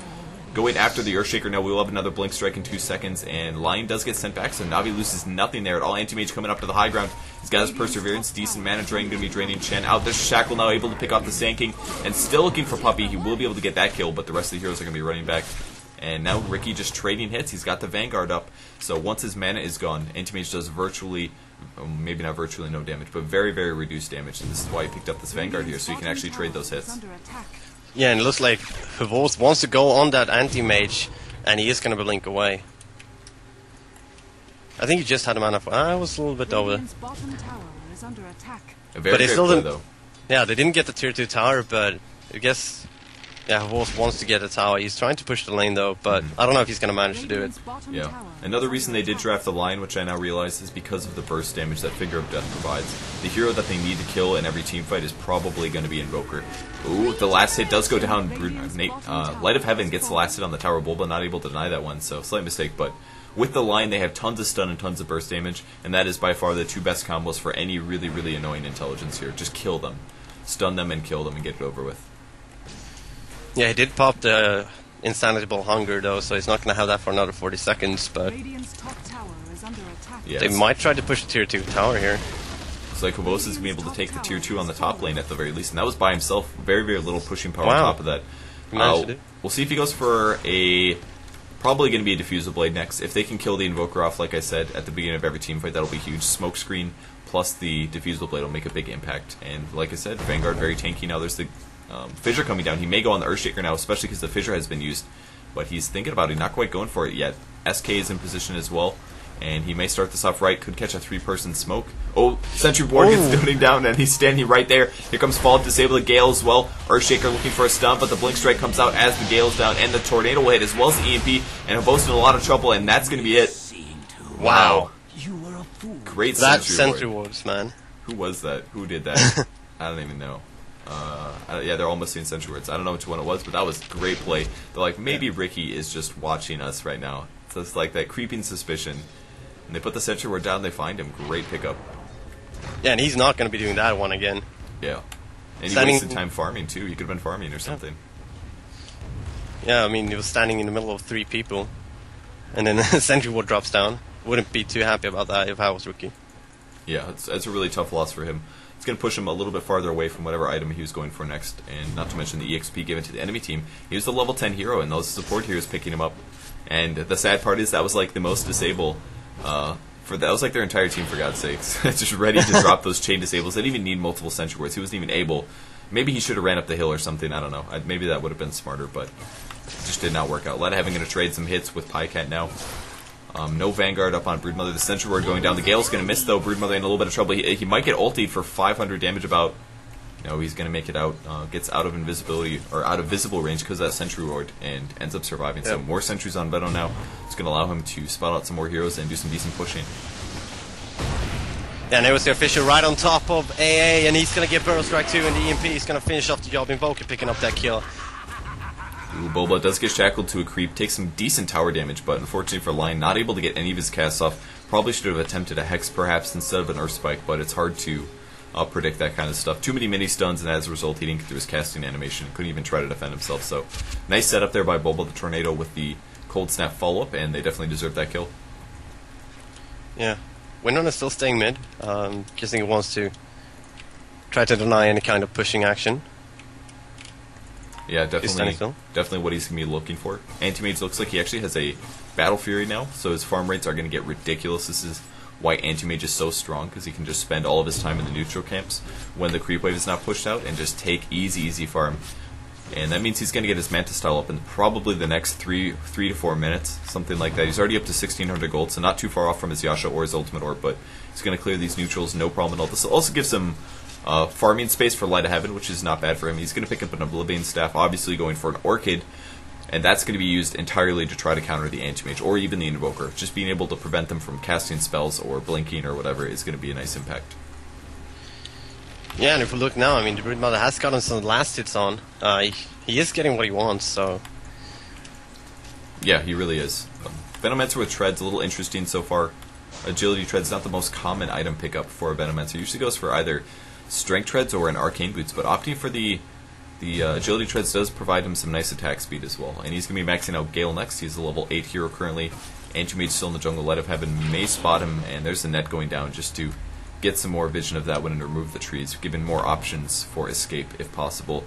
Going after the Earthshaker now. We will have another Blink Strike in 2 seconds, and Lion does get sent back, so Navi loses nothing there at all. Anti-Mage coming up to the high ground. He's got his Perseverance. Decent mana drain. Going to be draining Chen out. There's Shackle now able to pick off the Sand King, and still looking for Puppey. He will be able to get that kill, but the rest of the heroes are going to be running back. And now Ricky just trading hits. He's got the Vanguard up. So once his mana is gone, Anti-Mage does virtually, maybe not virtually no damage, but very, very reduced damage. And this is why he picked up this Vanguard here, so he can actually trade those hits. Yeah, and it looks like Hevos wants to go on that Anti-Mage, and he is going to blink away. I think he just had a mana for... I was a little bit over. But they still didn't... Though. Yeah, they didn't get the tier 2 tower, but I guess... Yeah, Wolf wants to get a tower. He's trying to push the lane, though, but I don't know if he's going to manage to do it. Yeah. Another reason they did draft the Lion, which I now realize, is because of the burst damage that Finger of Death provides. The hero that they need to kill in every team fight is probably going to be Invoker. Ooh, the last hit does go down. Light of Heaven gets the last hit on the tower. Bulba not able to deny that one, so slight mistake, but with the Lion, they have tons of stun and tons of burst damage, and that is by far the two best combos for any really, really annoying intelligence here. Just kill them. Stun them and kill them and get it over with. Yeah, he did pop the Insanitable Hunger, though, so he's not going to have that for another 40 seconds, but they might try to push the tier 2 tower here. Looks like Hevos is going to be able to take the tier 2 on the top lane at the very least, and that was by himself. Very, very little pushing power on top of that. We'll see if he goes for a... Probably going to be a Diffusal Blade next. If they can kill the Invoker off, like I said, at the beginning of every team fight, that'll be huge. Smoke Screen plus the Diffusal Blade will make a big impact. And like I said, Vanguard very tanky now. There's the Fissure coming down. He may go on the Earthshaker now, especially because the Fissure has been used. But he's thinking about it, not quite going for it yet. SK is in position as well, and he may start this off right. Could catch a 3-person smoke. Oh, Sentry Ward gets stoning down, and he's standing right there. Here comes Fall to disable the Gale as well. Earthshaker looking for a stun, but the Blink Strike comes out as the Gale's down, and the Tornado will hit as well as the EMP, and Hevos in a lot of trouble, and that's going to be it. Wow. Great Sentry Wards, man. Who was that? Who did that? I don't even know. Yeah, they're all missing Sentry Wards. I don't know which one it was, but that was great play. They're like, maybe Ricky is just watching us right now. So it's like that creeping suspicion. And they put the Sentry Ward down, they find him. Great pickup. Yeah, and he's not going to be doing that one again. Yeah. And he wasted time farming, too. He could have been farming or something. Yeah, I mean, he was standing in the middle of 3 people. And then Sentry Ward drops down. Wouldn't be too happy about that if I was Ricky. Yeah, it's a really tough loss for him. It's going to push him a little bit farther away from whatever item he was going for next, and not to mention the EXP given to the enemy team. He was the level 10 hero, and those support heroes picking him up. And the sad part is that was like the most disable. That was like their entire team, for God's sakes. Just ready to drop those chain disables. They didn't even need multiple Sentry Wards. He wasn't even able. Maybe he should have ran up the hill or something. I don't know. Maybe that would have been smarter, but it just did not work out. Light of Heaven going to trade some hits with Pycat now. No Vanguard up on Broodmother. The Sentry Ward going down. The Gale's going to miss, though. Broodmother in a little bit of trouble. He might get ultied for 500 damage about. No, he's going to make it out. Gets out of invisibility, or out of visible range because of that Sentry Ward, and ends up surviving. Yep. So more sentries on Venom now. It's going to allow him to spot out some more heroes and do some decent pushing. Yeah, and there was the official right on top of AA, and he's going to get Burrow Strike 2, and the EMP is going to finish off the job. Invoker picking up that kill. Ooh, Boba does get shackled to a creep, takes some decent tower damage, but unfortunately for Lion, not able to get any of his casts off. Probably should have attempted a Hex perhaps instead of an Earth Spike, but it's hard to predict that kind of stuff. Too many mini stuns, and as a result, he didn't get through his casting animation. Couldn't even try to defend himself. So, nice setup there by Boba the Tornado with the Cold Snap follow-up, and they definitely deserve that kill. Yeah. Windrunner is still staying mid. Guessing he wants to try to deny any kind of pushing action. Yeah, definitely what he's going to be looking for. Anti-Mage looks like he actually has a Battle Fury now, so his farm rates are going to get ridiculous. This is why Anti-Mage is so strong, because he can just spend all of his time in the neutral camps when the creep wave is not pushed out and just take easy farm. And that means he's going to get his Manta style up in probably the next 3 to 4 minutes, something like that. He's already up to 1600 gold, so not too far off from his Yasha or his ultimate orb, but he's going to clear these neutrals, no problem at all. This also gives him farming space for Light of Heaven, which is not bad for him. He's going to pick up an Oblivion Staff, obviously going for an Orchid, and that's going to be used entirely to try to counter the Anti-Mage, or even the Invoker. Just being able to prevent them from casting spells or blinking or whatever is going to be a nice impact. Yeah, and if we look now, I mean, the Broodmother has gotten some last hits on. He is getting what he wants, so... Yeah, he really is. Venomancer with Tread's a little interesting so far. Agility Tread's not the most common item pickup for a Venomancer. Usually goes for either Strength Treads or an Arcane Boots, but opting for the Agility Treads does provide him some nice attack speed as well. And he's going to be maxing out Gale next. He's a level 8 hero currently. Anti-Mage still in the jungle. Light of Heaven may spot him, and there's the net going down just to get some more vision of that one and remove the trees, giving more options for escape if possible.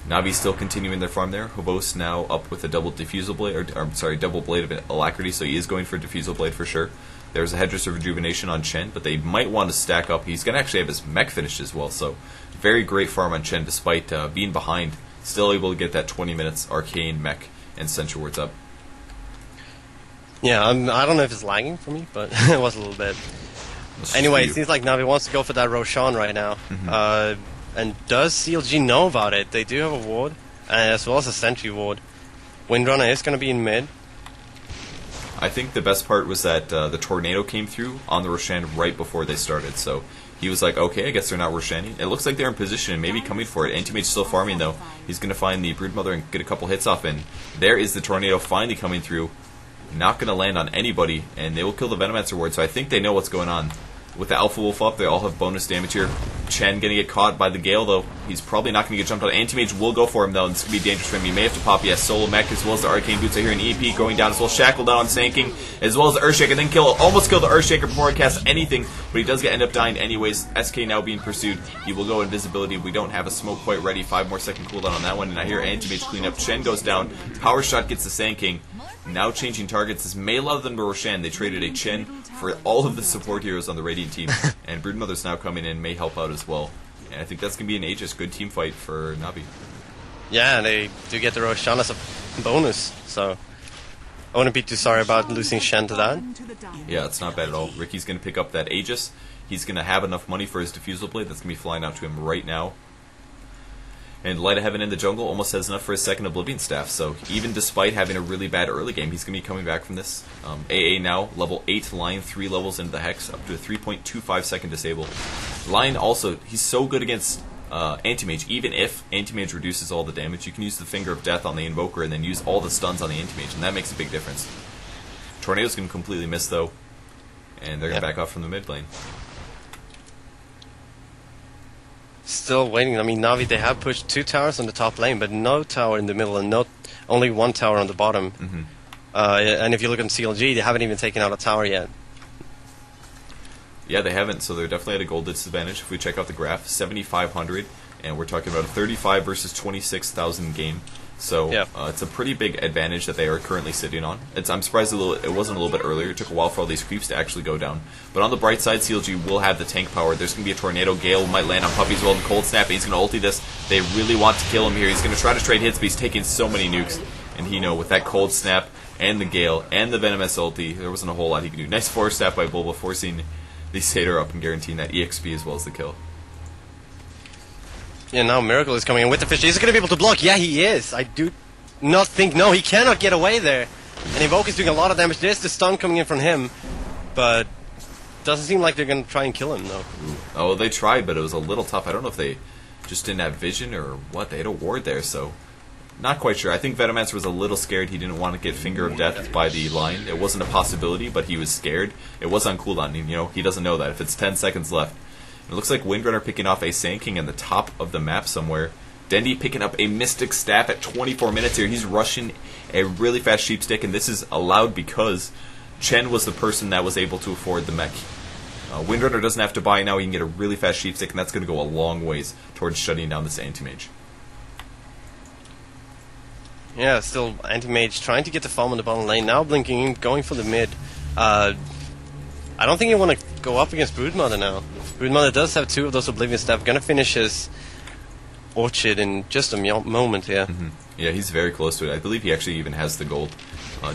Navi's still continuing their farm there. Hobos now up with a double Diffusal Blade, double Blade of Alacrity, so he is going for Diffusal Blade for sure. There's a Headdress of Rejuvenation on Chen, but they might want to stack up. He's going to actually have his mech finished as well, so very great farm on Chen despite being behind. Still able to get that 20 minutes Arcane, mech, and Sentry Wards up. Yeah, I don't know if it's lagging for me, but it was a little bit. Anyway, it seems like Navi wants to go for that Roshan right now. And does CLG know about it? They do have a ward, as well as a Sentry ward. Windrunner is going to be in mid. I think the best part was that the tornado came through on the Roshan right before they started, so he was like, okay, I guess they're not Roshaning. It looks like they're in position and maybe coming for it. Anti-Mage's still farming though. He's going to find the Broodmother and get a couple hits off, and there is the tornado finally coming through. Not going to land on anybody, and they will kill the Venomancer ward, so I think they know what's going on. With the Alpha Wolf up, they all have bonus damage here. Chen going to get caught by the Gale, though. He's probably not going to get jumped on. Anti-Mage will go for him, though, and this could be dangerous for him. He may have to pop, yes, Solo Mech, as well as the Arcane Boots. I hear an EP going down, as well as Shackle down, Sanking, as well as the Earthshaker, then almost kill the Earthshaker before he casts anything, but he does end up dying anyways. SK now being pursued. He will go invisibility. We don't have a smoke quite ready. 5 more second cooldown on that one, and I hear Anti-Mage clean up. Chen goes down. Power Shot gets the Sand King. Now changing targets. This may love them to Roshan. They traded a Chen for all of the support heroes on the Radiant team, and Broodmother's now coming in, may help out as well. And I think that's going to be an Aegis. Good team fight for Navi. Yeah, and they do get the Roshan as a bonus, so I wouldn't be too sorry about losing Shen to that. Yeah, it's not bad at all. Ricky's going to pick up that Aegis. He's going to have enough money for his Diffusal Blade. That's going to be flying out to him right now. And Light of Heaven in the jungle almost has enough for his second Oblivion Staff, so even despite having a really bad early game, he's going to be coming back from this. AA now, level 8, Lion 3 levels into the Hex, up to a 3.25 second disable. Lion also, he's so good against Anti-Mage. Even if Anti-Mage reduces all the damage, you can use the Finger of Death on the Invoker and then use all the stuns on the Anti-Mage, and that makes a big difference. Tornado's going to completely miss, though, and they're going to back off from the mid lane. Still waiting. I mean, Navi, they have pushed 2 towers on the top lane, but no tower in the middle and only 1 tower on the bottom. And if you look at CLG, they haven't even taken out a tower yet. Yeah, they haven't, so they're definitely at a gold disadvantage. If we check out the graph, 7,500, and we're talking about a 35 versus 26,000 game. So it's a pretty big advantage that they are currently sitting on. I'm surprised it wasn't a little bit earlier. It took a while for all these creeps to actually go down. But on the bright side, CLG will have the tank power. There's going to be a Tornado. Gale might land on Puppy as well in Cold Snap. He's going to ulti this. They really want to kill him here. He's going to try to trade hits, but he's taking so many nukes. And with that Cold Snap and the Gale and the Venomous ulti, there wasn't a whole lot he could do. Nice Force Staff by Bulba, forcing the Satyr up and guaranteeing that EXP as well as the kill. Yeah, now Miracle is coming in with the fish. Is he going to be able to block? Yeah, he is. I do not think... No, he cannot get away there. And Invoke is doing a lot of damage. There's the stun coming in from him, but doesn't seem like they're going to try and kill him, though. Oh, they tried, but it was a little tough. I don't know if they just didn't have vision or what. They had a ward there, so not quite sure. I think Venomancer was a little scared. He didn't want to get Finger of Death by the line. It wasn't a possibility, but he was scared. It was on cooldown. He doesn't know that. If it's 10 seconds left. It looks like Windrunner picking off a Sand King in the top of the map somewhere. Dendi picking up a Mystic Staff at 24 minutes here. He's rushing a really fast Sheepstick, and this is allowed because Chen was the person that was able to afford the mech. Windrunner doesn't have to buy now. He can get a really fast Sheepstick, and that's going to go a long ways towards shutting down this Anti-Mage. Yeah, still Anti-Mage trying to get the farm on the bottom lane. Now blinking in, going for the mid. I don't think you want to go up against Broodmother now. Broodmother does have 2 of those Oblivion Staff. Going to finish his Orchid in just a moment here. Yeah, he's very close to it. I believe he actually even has the gold.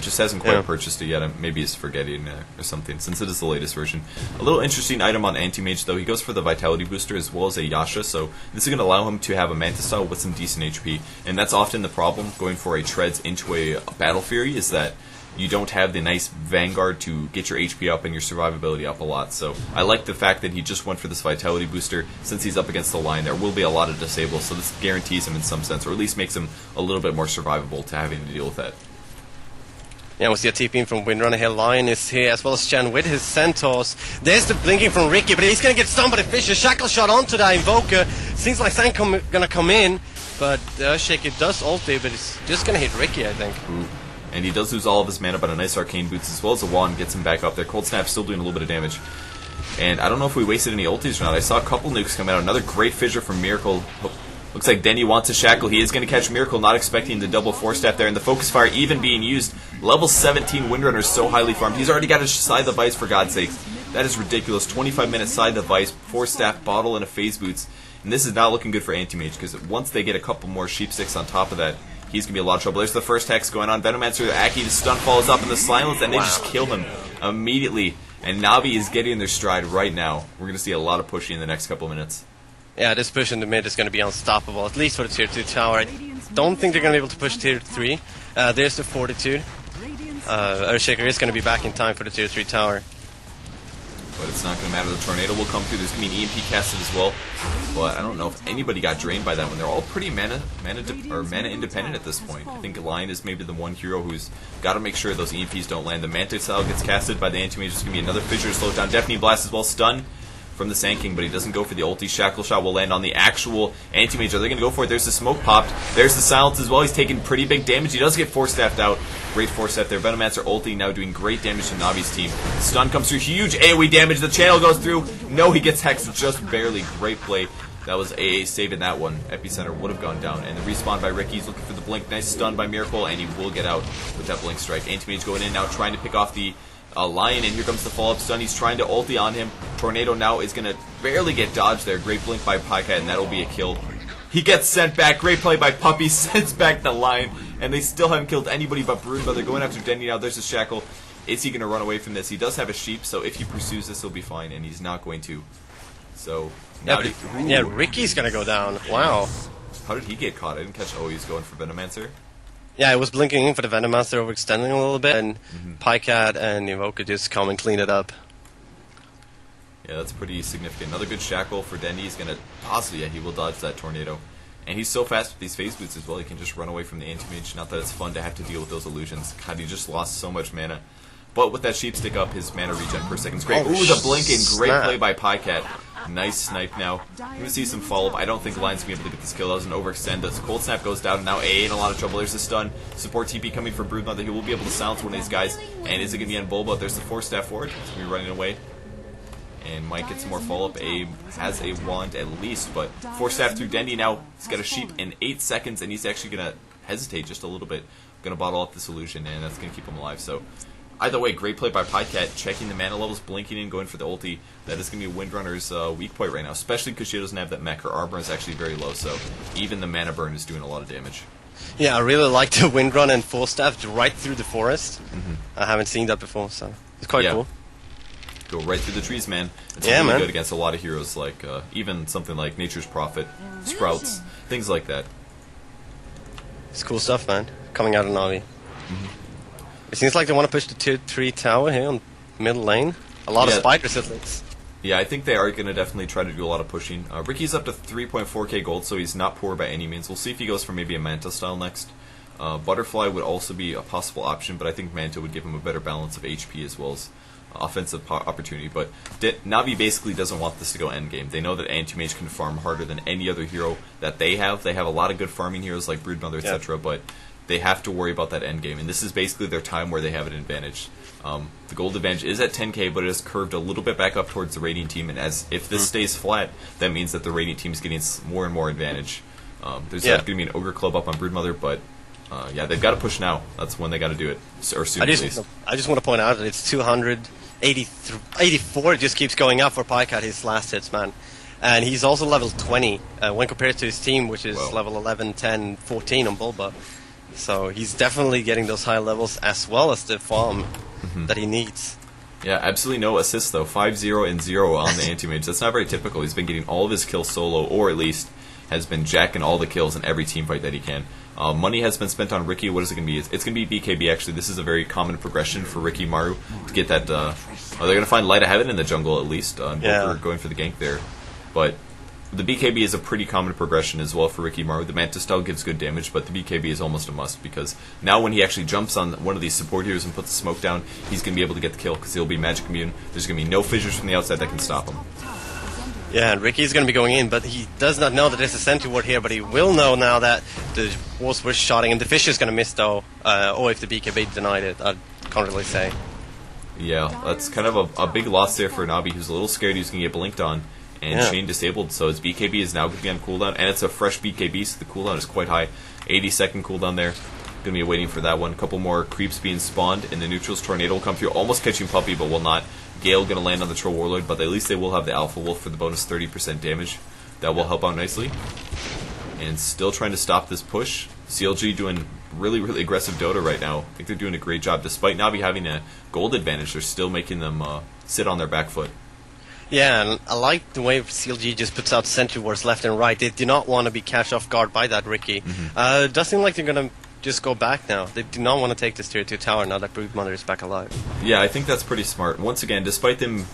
Just hasn't quite purchased it yet. Maybe he's forgetting or something, since it is the latest version. A little interesting item on Anti-Mage, though. He goes for the Vitality Booster as well as a Yasha, so this is going to allow him to have a Manta Style with some decent HP. And that's often the problem going for a Treads into a Battle Fury, is that you don't have the nice Vanguard to get your HP up and your survivability up a lot. So I like the fact that he just went for this Vitality Booster. Since he's up against the line, there will be a lot of disables, so this guarantees him in some sense, or at least makes him a little bit more survivable to having to deal with that. Yeah, we see a TP in from Windrunner here. Lion is here, as well as Chen with his Centaurs. There's the blinking from Ricky, but he's going to get stunned by the Fisher. Shackle shot onto that Invoker. Seems like Sang going to come in, but Shaker does ulti, but it's just going to hit Ricky, I think. Ooh. And he does lose all of his mana, but a nice Arcane Boots as well as a wand gets him back up there. Cold Snap still doing a little bit of damage. And I don't know if we wasted any ultis or not. I saw a couple nukes come out. Another great fissure from Miracle. Looks like Denny wants a Shackle. He is going to catch Miracle, not expecting the double 4-step there. And the Focus Fire even being used. Level 17 Windrunner is so highly farmed. He's already got his Scythe of Vice, for God's sake. That is ridiculous. 25-minute Scythe of Vice, 4-staff bottle, and a Phase Boots. And this is not looking good for Anti-Mage, because once they get a couple more Sheepsticks on top of that, he's going to be a lot of trouble. There's the first Hex going on. Venomancer, Aki, the stun follows up in the silence, and they just kill him immediately. And Navi is getting their stride right now. We're going to see a lot of pushing in the next couple of minutes. Yeah, this push in the mid is going to be unstoppable, at least for the tier 2 tower. I don't think they're going to be able to push tier 3. There's the Fortitude. Earthshaker is going to be back in time for the tier 3 tower. But it's not going to matter. The Tornado will come through. There's going to be an EMP casted as well. But I don't know if anybody got drained by that one. They're all pretty mana independent at this point. I think Lion is maybe the one hero who's got to make sure those EMPs don't land. The Manta Style gets casted by the Anti-Mage. There's going to be another Fissure to slow it down. Deafening Blast as well. Stun from the Sand King, but he doesn't go for the ulti. Shackle Shot will land on the actual Anti-Mage. Are they going to go for it? There's the smoke popped. There's the silence as well. He's taking pretty big damage. He does get 4-staffed out. Great 4-staff there. Venomancer ulti now doing great damage to Navi's team. Stun comes through. Huge AoE damage. The channel goes through. No, he gets hexed just barely. Great play. That was AA saving that one. Epicenter would have gone down. And the respawn by Ricky. He's looking for the blink. Nice stun by Miracle, and he will get out with that blink strike. Anti-Mage going in now, trying to pick off the Lion, and here comes the follow-up stun. He's trying to ulti on him. Tornado now is going to barely get dodged there. Great blink by Pycat, and that'll be a kill. He gets sent back. Great play by Puppy. Sends back the Lion, and they still haven't killed anybody but Brood, but they're going after Denny now. There's a Shackle. Is he going to run away from this? He does have a Sheep, so if he pursues this, he'll be fine, and he's not going to. So, yeah, Ricky's going to go down. Wow. How did he get caught? I didn't catch. Oh, he's going for Venomancer. Yeah, it was blinking in for the Venomancer, overextending a little bit, and Pycat and Invoker just come and clean it up. Yeah, that's pretty significant. Another good Shackle for Denny. He's going to possibly, he will dodge that Tornado. And he's so fast with these Phase Boots as well, he can just run away from the Anti-Mage. Not that it's fun to have to deal with those illusions. God, he just lost so much mana. But with that Sheepstick up, his mana regen per second is great. Ooh, the blinking. Great play by Pycat. Nice snipe now. We're going to see some follow-up. I don't think Lion's going to be able to get this kill. That was an overextend. The Cold Snap goes down. Now AA in a lot of trouble. There's the stun. Support TP coming from Broodmother. He will be able to silence one of these guys. And is it going to be on Bulba? There's the 4-staff forward. He's going to be running away. And might get some more follow-up. A has a wand at least, but 4-staff through Dendy now. He's got a Sheep in 8 seconds, and he's actually going to hesitate just a little bit. Going to bottle up this illusion, and that's going to keep him alive. So either way, great play by Pycat, checking the mana levels, blinking in, going for the ulti. That is going to be Windrunner's weak point right now, especially because she doesn't have that mech. Her armor is actually very low, so even the mana burn is doing a lot of damage. Yeah, I really like the Windrunner and 4-staff right through the forest. I haven't seen that before, so it's quite cool. Go right through the trees, man. It's really good against a lot of heroes, like even something like Nature's Prophet, Sprouts, things like that. It's cool stuff, man, coming out of Navi. It seems like they want to push the tier 3 tower here on middle lane. A lot of spiders, at least. Yeah, I think they are going to definitely try to do a lot of pushing. Ricky's up to 3.4k gold, so he's not poor by any means. We'll see if he goes for maybe a Manta style next. Butterfly would also be a possible option, but I think Manta would give him a better balance of HP as well as offensive opportunity. But Navi basically doesn't want this to go endgame. They know that Anti-Mage can farm harder than any other hero that they have. They have a lot of good farming heroes like Broodmother, etc., but they have to worry about that endgame, and this is basically their time where they have an advantage. The gold advantage is at 10k, but it is curved a little bit back up towards the Radiant team, and if this stays flat, that means that the Radiant team is getting more and more advantage. There's going to be an Ogre Club up on Broodmother, but they've got to push now. That's when they got to do it, or soon at least. I just want to point out that it's 284. It just keeps going up for Pycat, his last hits, man. And he's also level 20 when compared to his team, which is level 11, 10, 14 on Bulba. So he's definitely getting those high levels as well as the farm that he needs. Yeah, absolutely no assists though. 5-0 and 0 on the Anti-Mage. That's not very typical. He's been getting all of his kills solo, or at least has been jacking all the kills in every team fight that he can. Money has been spent on Ricky. What is it going to be? It's going to be BKB, actually. This is a very common progression for Ricky Maru to get that... they're going to find Light of Heaven in the jungle, at least. Both are going for the gank there. But the BKB is a pretty common progression as well for Ricky Maru. The Mantis style gives good damage, but the BKB is almost a must, because now when he actually jumps on one of these support heroes and puts the smoke down, he's going to be able to get the kill, because he'll be magic immune. There's going to be no fissures from the outside that can stop him. Yeah, and Ricky's going to be going in, but he does not know that there's a sentry ward here, but he will know now that the walls were shotting, and the fish is going to miss, though, or if the BKB denied it, I can't really say. Yeah, that's kind of a big loss there for Navi, who's a little scared he's going to get blinked on. And Chain disabled, so his BKB is now going to be on cooldown, and it's a fresh BKB, so the cooldown is quite high. 80-second cooldown there. Going to be waiting for that one. A couple more creeps being spawned, and the neutrals. Tornado will come through, almost catching Puppy, but will not. Gale going to land on the Troll Warlord, but at least they will have the Alpha Wolf for the bonus 30% damage. That will help out nicely. And still trying to stop this push. CLG doing really, really aggressive Dota right now. I think they're doing a great job. Despite Navi having a gold advantage, they're still making them sit on their back foot. Yeah, and I like the way CLG just puts out sentry wards left and right. They do not want to be catch off guard by that Ricky. It does seem like they're going to just go back now. They do not want to take this tier 2 tower now that Broodmother is back alive. Yeah, I think that's pretty smart. Once again, despite them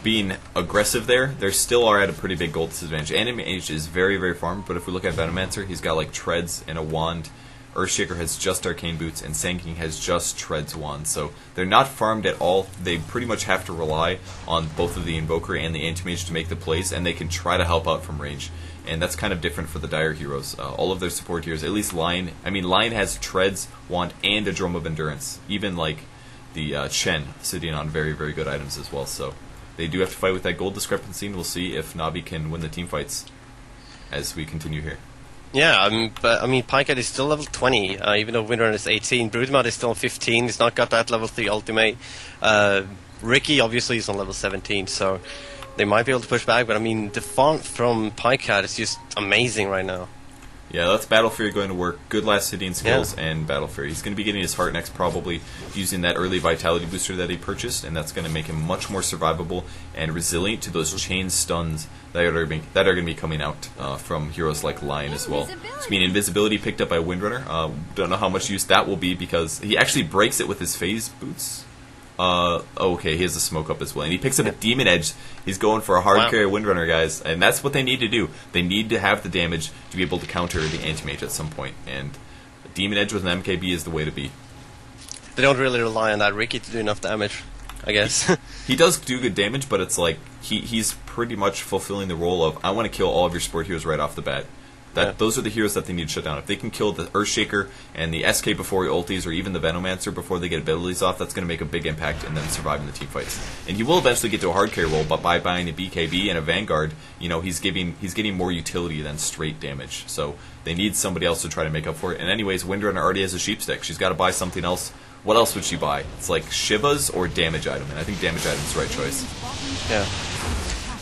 being aggressive there, they still are at a pretty big gold disadvantage. Anti-Mage is very, very farmed, but if we look at Venomancer, he's got like Treads and a wand. Earthshaker has just Arcane Boots, and Sand King has just Treads wand. So they're not farmed at all. They pretty much have to rely on both of the Invoker and the Anti-Mage to make the plays, and they can try to help out from range. And that's kind of different for the Dire heroes. All of their support heroes, at least Lion. I mean, Lion has Treads, Wand, and a Drum of Endurance. Even like the Chen sitting on very, very good items as well. So they do have to fight with that gold discrepancy, and we'll see if Navi can win the team fights as we continue here. Yeah, but I mean, Pycat is still level 20, even though Windrunner is 18. Broodmother is still 15. He's not got that level 3 ultimate. Ricky obviously is on level 17, so they might be able to push back. But I mean, the font from Pycat is just amazing right now. Yeah, that's Battle Fury going to work. Good last hitting skills and Battle Fury. He's going to be getting his Heart next, probably using that early Vitality booster that he purchased, and that's going to make him much more survivable and resilient to those chain stuns that are going to be coming out from heroes like Lion as well. So, being Invisibility picked up by Windrunner. Don't know how much use that will be, because he actually breaks it with his Phase Boots. Okay, he has a smoke up as well. And he picks up a Demon Edge. He's going for a hard carry Windrunner, guys. And that's what they need to do. They need to have the damage to be able to counter the Anti-Mage at some point. And a Demon Edge with an MKB is the way to be. They don't really rely on that Ricky to do enough damage, I guess. He does do good damage, but it's like he's pretty much fulfilling the role of, I want to kill all of your support heroes right off the bat. Those are the heroes that they need to shut down. If they can kill the Earthshaker and the SK before he ulties, or even the Venomancer before they get abilities off, that's going to make a big impact in them surviving the team fights. And he will eventually get to a hard carry role, but by buying a BKB and a Vanguard, you know, he's getting more utility than straight damage. So they need somebody else to try to make up for it. And anyways, Windrunner already has a Sheepstick. She's got to buy something else. What else would she buy? It's like Shivas or Damage Item, and I think Damage Item is the right choice. Yeah.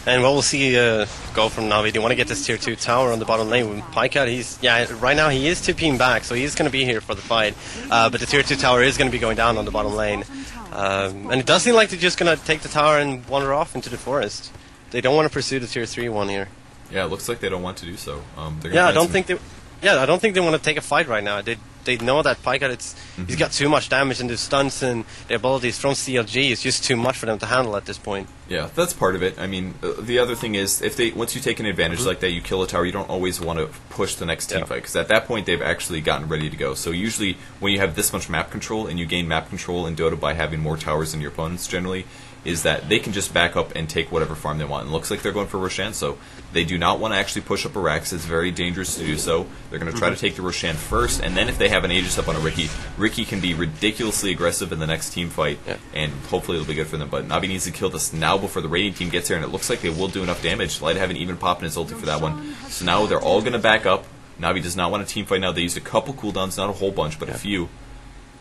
And what we'll see go from Navi, they want to get this tier 2 tower on the bottom lane. With Pycat, right now he is 2ping back, so he's going to be here for the fight. But the tier 2 tower is going to be going down on the bottom lane. And it does seem like they're just going to take the tower and wander off into the forest. They don't want to pursue the tier 3 one here. Yeah, it looks like they don't want to do so. I don't think they want to take a fight right now. they know that Pycat, he's got too much damage, and the stunts and the abilities from CLG is just too much for them to handle at this point. Yeah, that's part of it. I mean, the other thing is, once you take an advantage like that, you kill a tower, you don't always want to push the next team fight, because at that point they've actually gotten ready to go. So usually when you have this much map control, and you gain map control in Dota by having more towers than your opponents generally, is that they can just back up and take whatever farm they want. And it looks like they're going for Roshan, so they do not want to actually push up a Rax. It's very dangerous to do so. They're going to try to take the Roshan first, and then if they have an Aegis up on a Ricky can be ridiculously aggressive in the next team fight, and hopefully it'll be good for them. But Navi needs to kill this now before the Radiant team gets here, and it looks like they will do enough damage. Light haven't even popped in his ulti for that one. So now they're all going to back up. Navi does not want a team fight now. They used a couple cooldowns, not a whole bunch, but a few.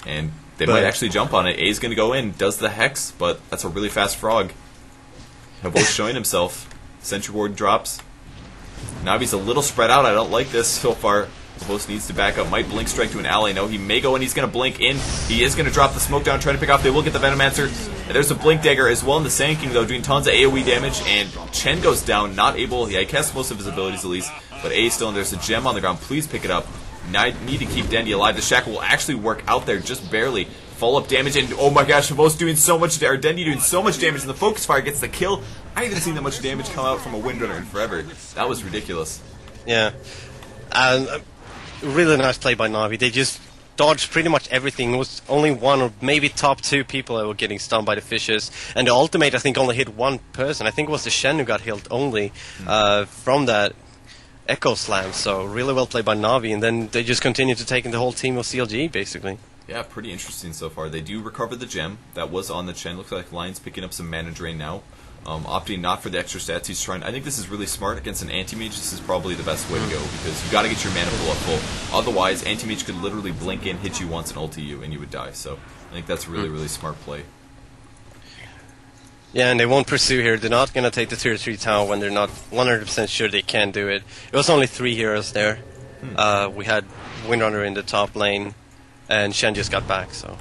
And they might actually jump on it. A's going to go in, does the Hex, but that's a really fast frog. Havos showing himself. Sentry Ward drops. Navi's a little spread out. I don't like this so far. Havos needs to back up. Might blink strike to an ally. No, he may go in. He's going to blink in. He is going to drop the smoke down, trying to pick off. They will get the Venomancer. And there's a Blink Dagger as well in the Sand King, though, doing tons of AoE damage. And Chen goes down, not able. He casts most of his abilities at least. But A is still in. There's a gem on the ground. Please pick it up. I need to keep Dendy alive. The Shackle will actually work out there just barely. Follow-up damage, and oh my gosh, Havos doing so much, or Dendy doing so much damage, and the Focus Fire gets the kill. I haven't seen that much damage come out from a Windrunner in forever. That was ridiculous. Yeah. Really nice play by Navi. They just dodged pretty much everything. There was only one or maybe top two people that were getting stunned by the fishes. And the ultimate, I think, only hit one person. I think it was the Shen who got healed only from that Echo Slam. So really well played by Navi. And then they just continued to take in the whole team of CLG, basically. Yeah, pretty interesting so far. They do recover the gem that was on the Chen. Looks like Lion's picking up some mana drain now. Opting not for the extra stats. He's trying. I think this is really smart against an anti-mage. This is probably the best way to go, because you got to get your mana pool up full. Otherwise, anti-mage could literally blink in, hit you once, and ulti you, and you would die. So I think that's really, really smart play. Yeah, and they won't pursue here. They're not going to take the tier 3 tower when they're not 100% sure they can do it. It was only 3 heroes there. We had Windrunner in the top lane, and Shen just got back. So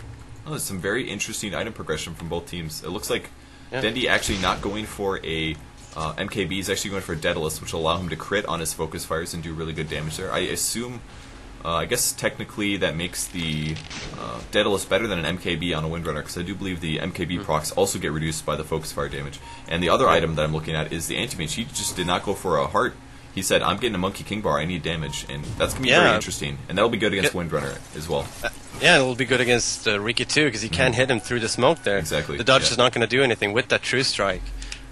there's some very interesting item progression from both teams. It looks like Dendy actually not going for a MKB. He's actually going for a Daedalus, which will allow him to crit on his Focus Fires and do really good damage there. I assume, I guess technically that makes the Daedalus better than an MKB on a Windrunner, because I do believe the MKB procs also get reduced by the Focus Fire damage. And the other item that I'm looking at is the Anti-Mage. He just did not go for a heart. He said, I'm getting a Monkey King bar, I need damage. And that's going to be very interesting. And that'll be good against Windrunner as well. Yeah, it'll be good against Riki too, because he can't hit him through the smoke there. Exactly. The dodge is not going to do anything with that True Strike.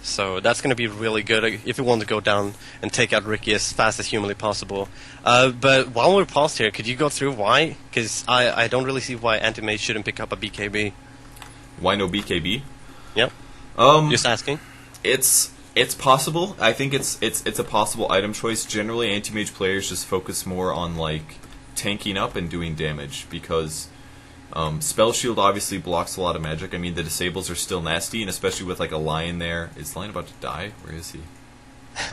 So that's going to be really good if you want to go down and take out Riki as fast as humanly possible. But while we're paused here, could you go through why? Because I don't really see why Anti-Mage shouldn't pick up a BKB. Why no BKB? Yep. Just asking. It's possible. I think it's a possible item choice. Generally, anti-mage players just focus more on like tanking up and doing damage, because Spell Shield obviously blocks a lot of magic. I mean, the disables are still nasty, and especially with like a Lion there. Is Lion about to die? Where is he?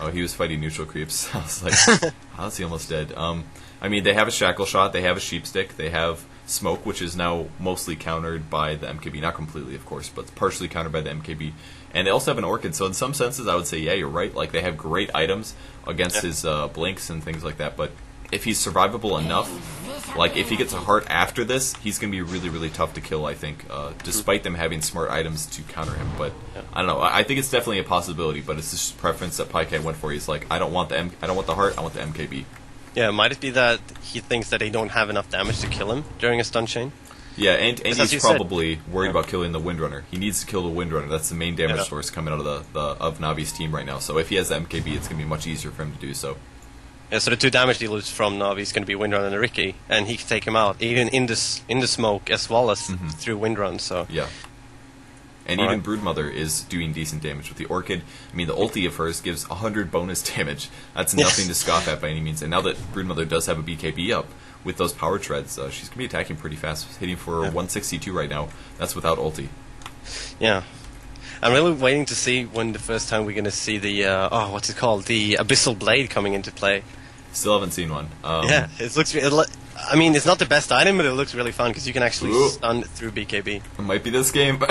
Oh, he was fighting neutral creeps. I was like, how is he almost dead? I mean, they have a Shackle Shot, they have a Sheep Stick, they have Smoke, which is now mostly countered by the MKB. Not completely, of course, but partially countered by the MKB. And they also have an Orchid, so in some senses I would say, yeah, you're right. Like, they have great items against his blinks and things like that, but if he's survivable enough, like, if he gets a heart after this, he's going to be really, really tough to kill, I think, despite them having smart items to counter him. But, I don't know, I think it's definitely a possibility, but it's just preference that Pycat went for. He's like, I don't want the heart, I want the MKB. Yeah, might it be that he thinks that they don't have enough damage to kill him during a stun chain? Yeah, and he's probably worried about killing the Windrunner. He needs to kill the Windrunner. That's the main damage source coming out of of Navi's team right now. So if he has the MKB, it's going to be much easier for him to do so. Yeah, so the 2 damage dealers from Navi is going to be Windrun and Riki, and he can take him out, even in the smoke as well as through Windrun. So yeah. And even Broodmother is doing decent damage with the Orchid. I mean, the ulti of hers gives 100 bonus damage. That's nothing to scoff at by any means. And now that Broodmother does have a BKB up with those power treads, she's going to be attacking pretty fast, hitting for 162 right now. That's without ulti. Yeah. I'm really waiting to see when the first time we're going to see the, what's it called? The Abyssal Blade coming into play. Still haven't seen one. Yeah, it looks... I mean, it's not the best item, but it looks really fun because you can actually stun through BKB. It might be this game.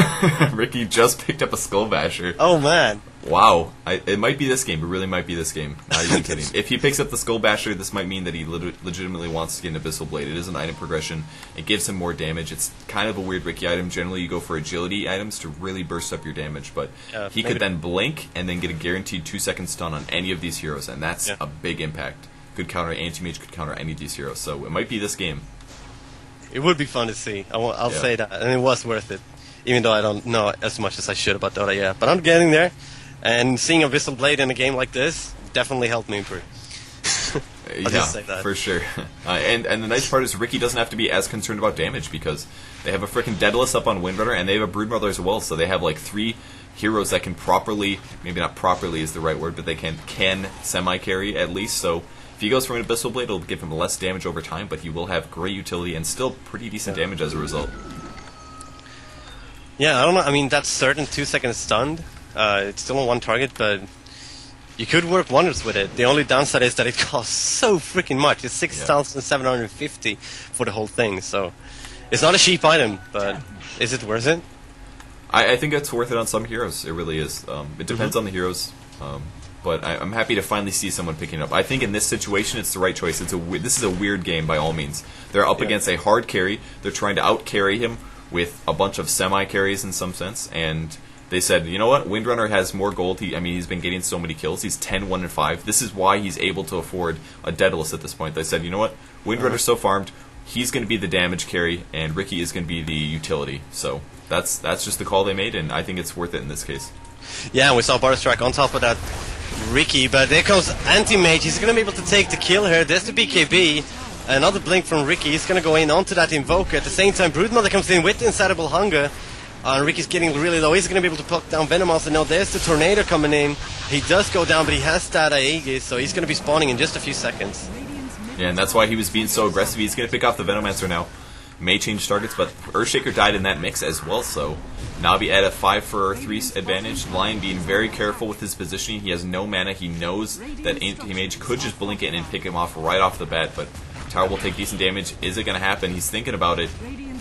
Riki just picked up a Skull Basher. Oh, man. Wow, it might be this game. It really might be this game. Not even kidding. If he picks up the Skull Basher, this might mean that he legitimately wants to get an Abyssal Blade. It is an item progression. It gives him more damage. It's kind of a weird Ricky item. Generally, you go for agility items to really burst up your damage, but he could then blink and then get a guaranteed 2-second stun on any of these heroes, and that's a big impact. Could counter Anti-Mage, could counter any of these heroes, so it might be this game. It would be fun to see. I'll say that, and it was worth it, even though I don't know as much as I should about Dota yet. But I'm getting there. And seeing Abyssal Blade in a game like this definitely helped me improve. I'll just say that. For sure. And the nice part is Ricky doesn't have to be as concerned about damage because they have a freaking Daedalus up on Windrunner and they have a Broodmother as well, so they have like 3 heroes that can properly, maybe not properly is the right word, but they can semi-carry at least, so if he goes for an Abyssal Blade, it'll give him less damage over time, but he will have great utility and still pretty decent damage as a result. Yeah, I don't know, I mean, that's certain 2 seconds stunned. It's still on one target, but you could work wonders with it. The only downside is that it costs so freaking much. It's 6,750 for the whole thing, so it's not a cheap item, but is it worth it? I think it's worth it on some heroes. It really is. It depends on the heroes, but I'm happy to finally see someone picking it up. I think in this situation, it's the right choice. This is a weird game by all means. They're up against a hard carry. They're trying to out-carry him with a bunch of semi-carries in some sense, and they said, you know what, Windrunner has more gold. He's been getting so many kills. He's 10, 1, and 5. This is why he's able to afford a Daedalus at this point. They said, you know what, Windrunner's so farmed, he's going to be the damage carry, and Ricky is going to be the utility. So that's just the call they made, and I think it's worth it in this case. Yeah, and we saw Barstrike on top of that Ricky, but there comes Anti-Mage. He's going to be able to take the kill here. There's the BKB. Another blink from Ricky. He's going to go in onto that Invoker. At the same time, Broodmother comes in with the Insatiable Hunger. Ricky's getting really low. He's going to be able to pluck down Venomonster. Now there's the Tornado coming in. He does go down, but he has that Aegis, so he's going to be spawning in just a few seconds. Yeah, and that's why he was being so aggressive. He's going to pick off the Venomancer now. May change targets, but Earthshaker died in that mix as well, so Navi at a 5-for-3 advantage. Lion being very careful with his positioning. He has no mana. He knows that Anti-Mage could just blink in and pick him off right off the bat, but Tower will take decent damage. Is it going to happen? He's thinking about it.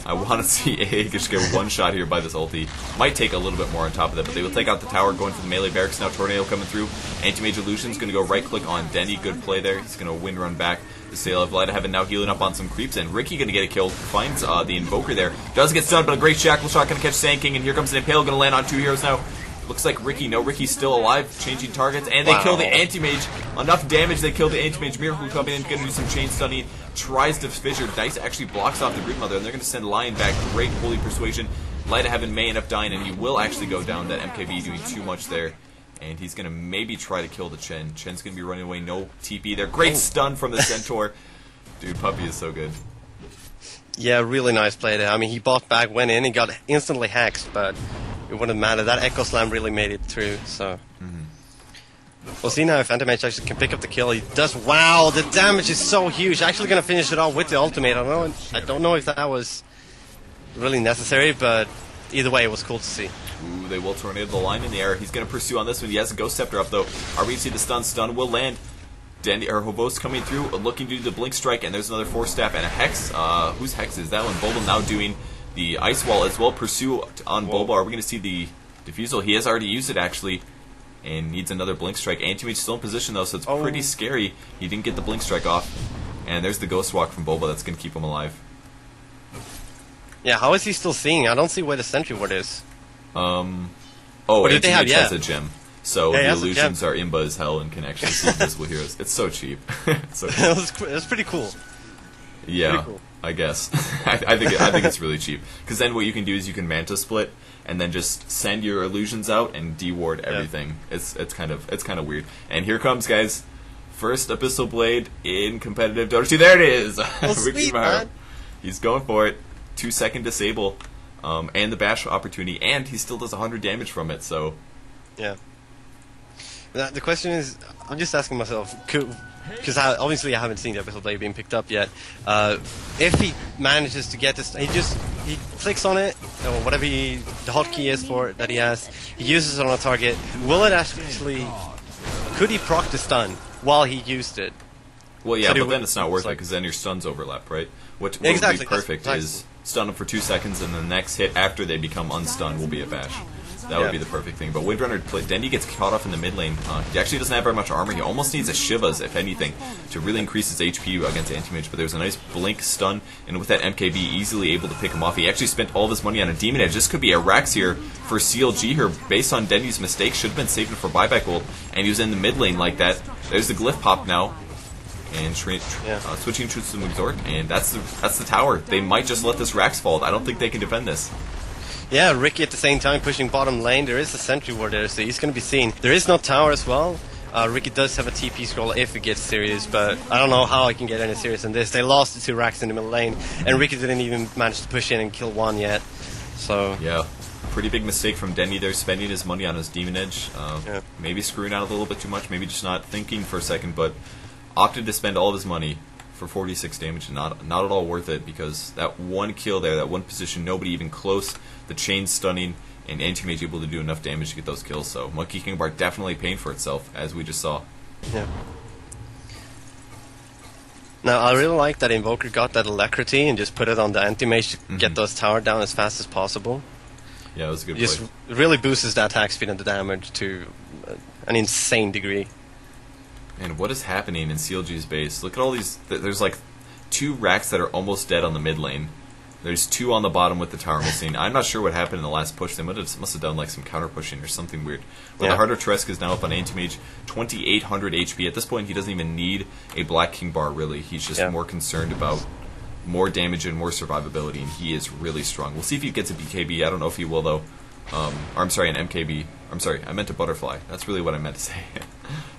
I want to see Aegis get one shot here by this ulti. Might take a little bit more on top of that, but they will take out the tower, going for the melee barracks. Now Tornado coming through. Anti-Mage Illusion's going to go right-click on Denny. Good play there. He's going to wind run back. The Sail of Light of Heaven now healing up on some creeps, and Ricky going to get a kill. Finds the Invoker there. Does get stunned, but a great Shackle Shot going to catch Sand King, and here comes an Impale. Going to land on 2 heroes now. Looks like Ricky's still alive, changing targets, and they kill the Anti-Mage. Enough damage, they kill the Anti-Mage. Miracle coming in, going to do some chain stunning, tries to fissure. Dice actually blocks off the Broodmother, and they're going to send Lion back. Great Holy Persuasion. Light of Heaven may end up dying, and he will actually go down. That MKB doing too much there. And he's going to maybe try to kill the Chen. Chen's going to be running away, no TP there. Great stun from the Centaur. Dude, Puppy is so good. Yeah, really nice play there. I mean, he bought back, went in, and got instantly hexed, but it wouldn't matter. That Echo Slam really made it through, so... We'll see now if Anti-Mage actually can pick up the kill. He does. Wow, the damage is so huge. Actually going to finish it off with the ultimate. I don't know if that was really necessary, but either way, it was cool to see. Ooh, they will Tornado the line in the air. He's going to pursue on this one. He has a Ghost Scepter up, though. RBC the stun will land. Hobos coming through, looking to do the Blink Strike, and there's another Force Staff and a Hex. Whose Hex is that one? Bulba now doing the Ice Wall as well. Pursue on Bulba. Are we going to see the Diffusal? He has already used it, actually, and needs another Blink Strike. Anti-Mage still in position, though, so it's pretty scary. He didn't get the Blink Strike off. And there's the Ghost Walk from Bulba that's going to keep him alive. Yeah, how is he still seeing? I don't see where the Sentry Ward is. Anti-Mage has a gem. So the illusions are imba as hell and can actually see invisible heroes. It's so cheap. So cool. It was pretty cool. Yeah, pretty cool. I guess. I think it's really cheap. Because then what you can do is you can Manta Split and then just send your illusions out and deward everything. Yeah. It's kind of weird. And here comes, guys, first Abyssal Blade in competitive Dota 2. There it is. Oh, sweet, man. He's going for it. 2-second disable, and the bash opportunity, and he still does 100 damage from it. So yeah. The question is, I'm just asking myself, because obviously I haven't seen the Abyssal Blade being picked up yet. If he manages to get this, he clicks on it, or whatever the hotkey is for it that he has. He uses it on a target. Will it actually? Could he proc the stun while he used it? Well, yeah, but then it's not worth it because then your stuns overlap, right? What would be perfect is stun them for 2 seconds, and the next hit after they become unstunned will be a bash. That would be the perfect thing. But Windrunner, Dendi gets caught off in the mid lane. He actually doesn't have very much armor. He almost needs a Shivas, if anything, to really increase his HP against Anti-Mage. But there's a nice blink stun, and with that MKB, easily able to pick him off. He actually spent all of his money on a Demon Edge. This could be a Rax here for CLG here, based on Dendi's mistake. Should have been saving for buyback gold, and he was in the mid lane like that. There's the Glyph pop now. And switching to some Exhort, and that's the tower. They might just let this Rax fall. I don't think they can defend this. Yeah, Ricky at the same time pushing bottom lane. There is a sentry ward there, so he's going to be seen. There is no tower as well. Ricky does have a TP scroll if it gets serious, but I don't know how I can get any serious in this. They lost the 2 Rax in the middle lane, and Ricky didn't even manage to push in and kill one yet. So yeah, pretty big mistake from Dendi there, spending his money on his Demon Edge. Maybe screwing out a little bit too much, maybe just not thinking for a second, but opted to spend all of his money for 46 damage, and not at all worth it, because that one kill there, that one position, nobody even close, the chain stunning, and Anti-Mage able to do enough damage to get those kills. So Monkey King Bar definitely paying for itself, as we just saw. Yeah. Now I really like that Invoker got that Alacrity and just put it on the Anti-Mage to get those tower down as fast as possible. Yeah, it was a good play. Just really boosts the attack speed and the damage to an insane degree. And what is happening in CLG's base? Look at all these. There's like 2 Rax that are almost dead on the mid lane. There's 2 on the bottom with the tower missing. I'm not sure what happened in the last push. They must have done like some counter pushing or something weird. But the Heart of Tresk is now up on Anti-Mage, 2,800 HP. At this point, he doesn't even need a Black King Bar, really. He's just more concerned about more damage and more survivability, and he is really strong. We'll see if he gets a BKB. I don't know if he will, though. Or I'm sorry, an MKB. I'm sorry, I meant a Butterfly. That's really what I meant to say.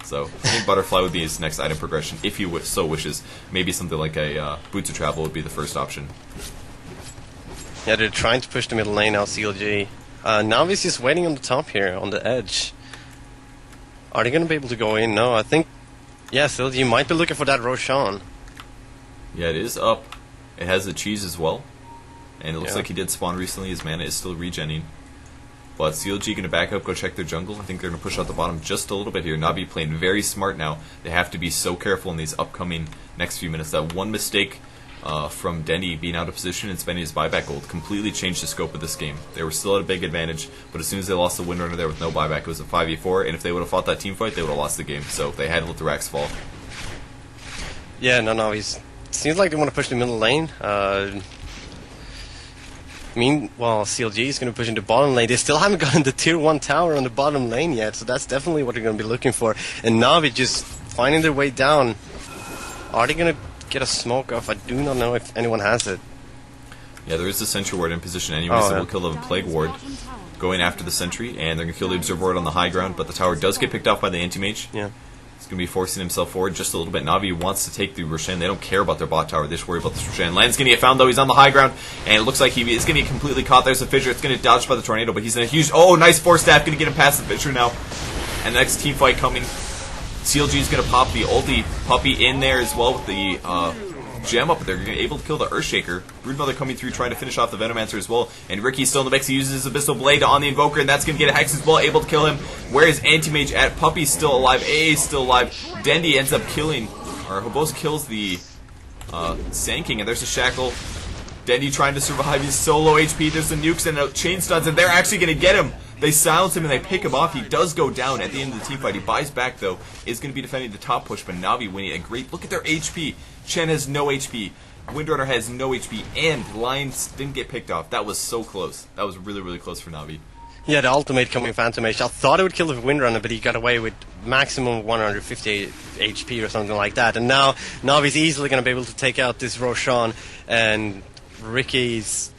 So, I think Butterfly would be his next item progression, if he so wishes. Maybe something like a Boots of Travel would be the first option. Yeah, they're trying to push the middle lane now, CLG. Navi's just waiting on the top here, on the edge. Are they going to be able to go in? No, I think... Yeah, CLG might be looking for that Roshan. Yeah, it is up. It has the cheese as well. And it looks like he did spawn recently. His mana is still regenning. But CLG going to back up, go check their jungle. I think they're going to push out the bottom just a little bit here. Navi playing very smart now. They have to be so careful in these upcoming next few minutes. That one mistake from Dendi being out of position and spending his buyback gold completely changed the scope of this game. They were still at a big advantage, but as soon as they lost the Windrunner there with no buyback, it was a 5v4, and if they would have fought that team fight, they would have lost the game. So they had to let the Rax fall. Yeah, no, seems like they want to push the middle lane. Meanwhile, CLG is going to push into bottom lane. They still haven't gotten the tier 1 tower on the bottom lane yet, so that's definitely what they're going to be looking for. And Navi just finding their way down. Are they going to get a smoke off? I do not know if anyone has it. Yeah, there is the Sentry Ward in position anyways, so we'll kill the Plague Ward going after the Sentry, and they're going to kill the Observer Ward on the high ground, but the tower does get picked off by the Anti-Mage. Yeah. He's going to be forcing himself forward just a little bit. Navi wants to take the Roshan. They don't care about their bot tower. They just worry about this Roshan. Land's going to get found, though. He's on the high ground, and it looks like he is going to get completely caught. There's a Fissure. It's going to dodge by the Tornado, but he's in a huge... Oh, nice Force Staff. Going to get him past the Fissure now. And the next team fight coming. CLG is going to pop the ulti puppy in there as well with the gem up. They're able to kill the Earthshaker. Broodmother coming through trying to finish off the Venomancer as well. And Ricky's still in the mix. He uses his Abyssal Blade on the Invoker, and that's going to get a Hex as well, able to kill him. Where is Anti-Mage at? Puppy's still alive. A is still alive. Dendi ends up killing, or Hobos kills the Sand King, and there's a Shackle. Dendi trying to survive. He's so low HP. There's the nukes and chain stuns, and they're actually going to get him. They silence him and they pick him off. He does go down at the end of the team fight. He buys back, though. Is going to be defending the top push, but Navi winning a great... Look at their HP. Chen has no HP. Windrunner has no HP, and Lions didn't get picked off. That was so close. That was really, really close for Navi. Yeah, the ultimate coming Phantom Mage. I thought it would kill the Windrunner, but he got away with maximum 150 HP or something like that. And now Navi's easily going to be able to take out this Roshan, and Ricky's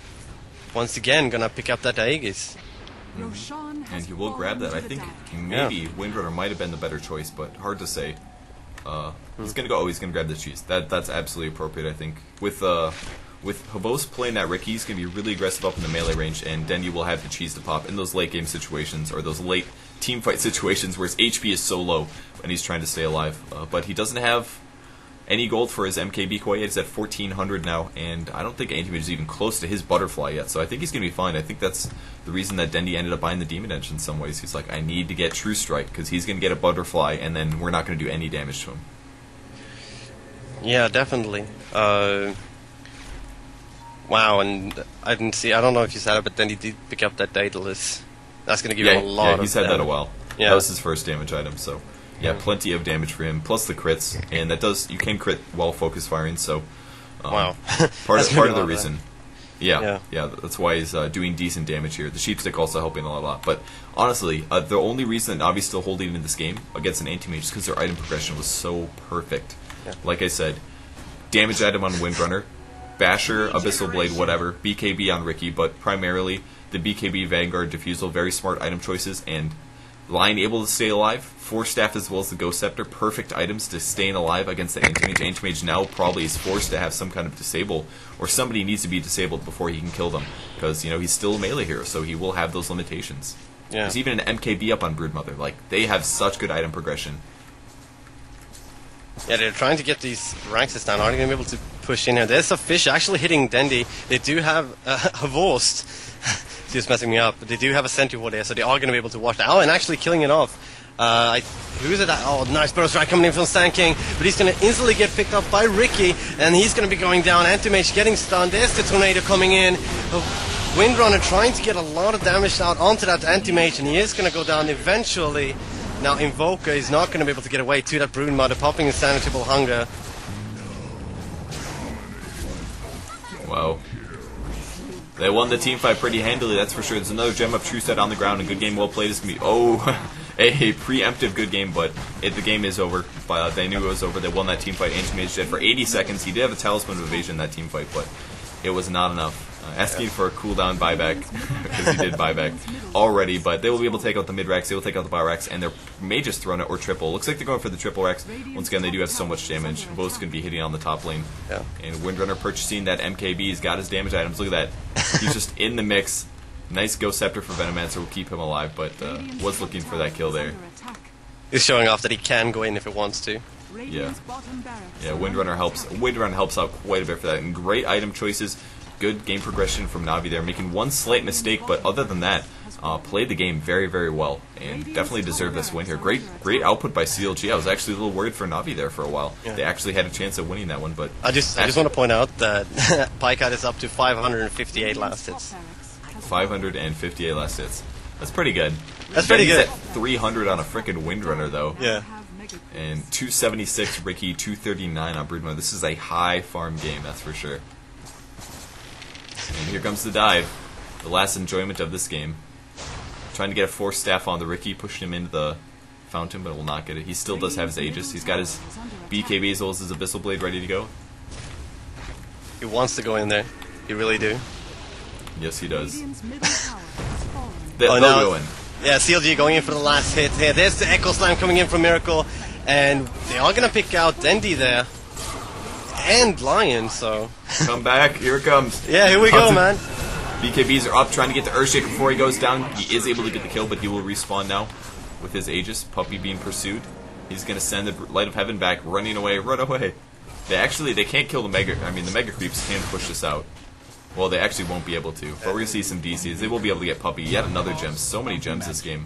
once again going to pick up that Aegis. And he will grab that. I think maybe Windrunner might have been the better choice, but hard to say. He's gonna go. Oh, he's gonna grab the cheese. That's absolutely appropriate, I think. With Hobos playing that Ricky, he's gonna be really aggressive up in the melee range, and Dendi will have the cheese to pop in those late game situations or those late team fight situations where his HP is so low and he's trying to stay alive. But he doesn't have any gold for his MKB quite yet. He's at 1,400 now, and I don't think Anti-Mage is even close to his Butterfly yet, so I think he's going to be fine. I think that's the reason that Dendi ended up buying the Demon Edge in some ways. He's like, I need to get True Strike, because he's going to get a Butterfly, and then we're not going to do any damage to him. Yeah, definitely. Wow, and I don't know if you said it, but then he did pick up that Daedalus. That's going to give him a lot of he's had that a while. Yeah. That was his first damage item, so yeah, plenty of damage for him, plus the crits, and you can crit while focus firing, so wow. part of the reason. Yeah, that's why he's doing decent damage here. The Sheepstick also helping a lot. But honestly, the only reason that Navi's still holding in this game against an anti-mage is because their item progression was so perfect. Yeah. Like I said, damage item on Windrunner, Basher, Abyssal Blade, whatever, BKB on Ricky, but primarily the BKB Vanguard Diffusal, very smart item choices, and Lion able to stay alive, Force Staff as well as the Ghost Scepter, perfect items to staying alive against the Anti-Mage. Anti-Mage now probably is forced to have some kind of disable, or somebody needs to be disabled before he can kill them, because, he's still a melee hero, so he will have those limitations. Yeah. There's even an MKB up on Broodmother. Like, they have such good item progression. Yeah, they're trying to get these ranks down. Are they going to be able to push in here? There's a fish actually hitting Dendi. They do have a Vorst. Just messing me up. But they do have a Sentry Ward there, so they are going to be able to watch that. Oh, and actually killing it off. Who is it? Oh, nice burst strike coming in from Sand King. But he's going to instantly get picked up by Ricky, and he's going to be going down. Anti-Mage getting stunned. There's the Tornado coming in. Windrunner trying to get a lot of damage out onto that Anti-Mage, and he is going to go down eventually. Now Invoker is not going to be able to get away to that Broodmother, popping Insanitable Hunger. Wow. They won the team fight pretty handily, that's for sure. There's another gem up True Set on the ground. A good game, well played. It's going to be, a preemptive good game, but the game is over. They knew it was over. They won that team fight. Anti-Mage dead for 80 seconds. He did have a Talisman of Evasion in that team fight, but it was not enough. Asking for a cooldown buyback, because he did buyback already, but they will be able to take out the mid-racks, they will take out the bar-racks, and they may just throw it or triple. Looks like they're going for the triple racks. Once again, they do have so much damage. Both's going to be hitting on the top lane. Yeah. And Windrunner purchasing that MKB. He's got his damage items. Look at that. He's just in the mix. Nice Ghost Scepter for Venomancer will keep him alive, but was looking for that kill there. He's showing off that he can go in if he wants to. Yeah. Yeah, Windrunner helps out quite a bit for that. And great item choices. Good game progression from Navi there, making one slight mistake, but other than that, played the game very, very well, and definitely deserved this win here. Great output by CLG. I was actually a little worried for Navi there for a while. Yeah. They actually had a chance of winning that one, but I just want to point out that Pycat is up to 558 last hits. 558 last hits. That's pretty good. That's pretty good. He's at 300 on a frickin' Windrunner though. Yeah. And 276 Ricky, 239 on Broodmother. This is a high farm game, that's for sure. And here comes the dive. The last enjoyment of this game. Trying to get a Force Staff on the Ricky, pushing him into the fountain, but will not get it. He still does have his Aegis. He's got his BKB as well as his Abyssal Blade ready to go. He wants to go in there. He really do. Yes, he does. They'll go in. Yeah, CLG going in for the last hit. Here, there's the Echo Slam coming in from Miracle, and they are going to pick out Dendi there. And Lion, so... Come back, here it comes. Yeah, here we go, man. BKBs are up, trying to get the Earthshake before he goes down. He is able to get the kill, but he will respawn now with his Aegis. Puppy being pursued. He's going to send the Light of Heaven back, running away, run away. They can't kill the Mega... the Mega Creeps can push this out. Well, they actually won't be able to, but we're going to see some DCs. They will be able to get Puppy. Yet another gem. So many gems this game.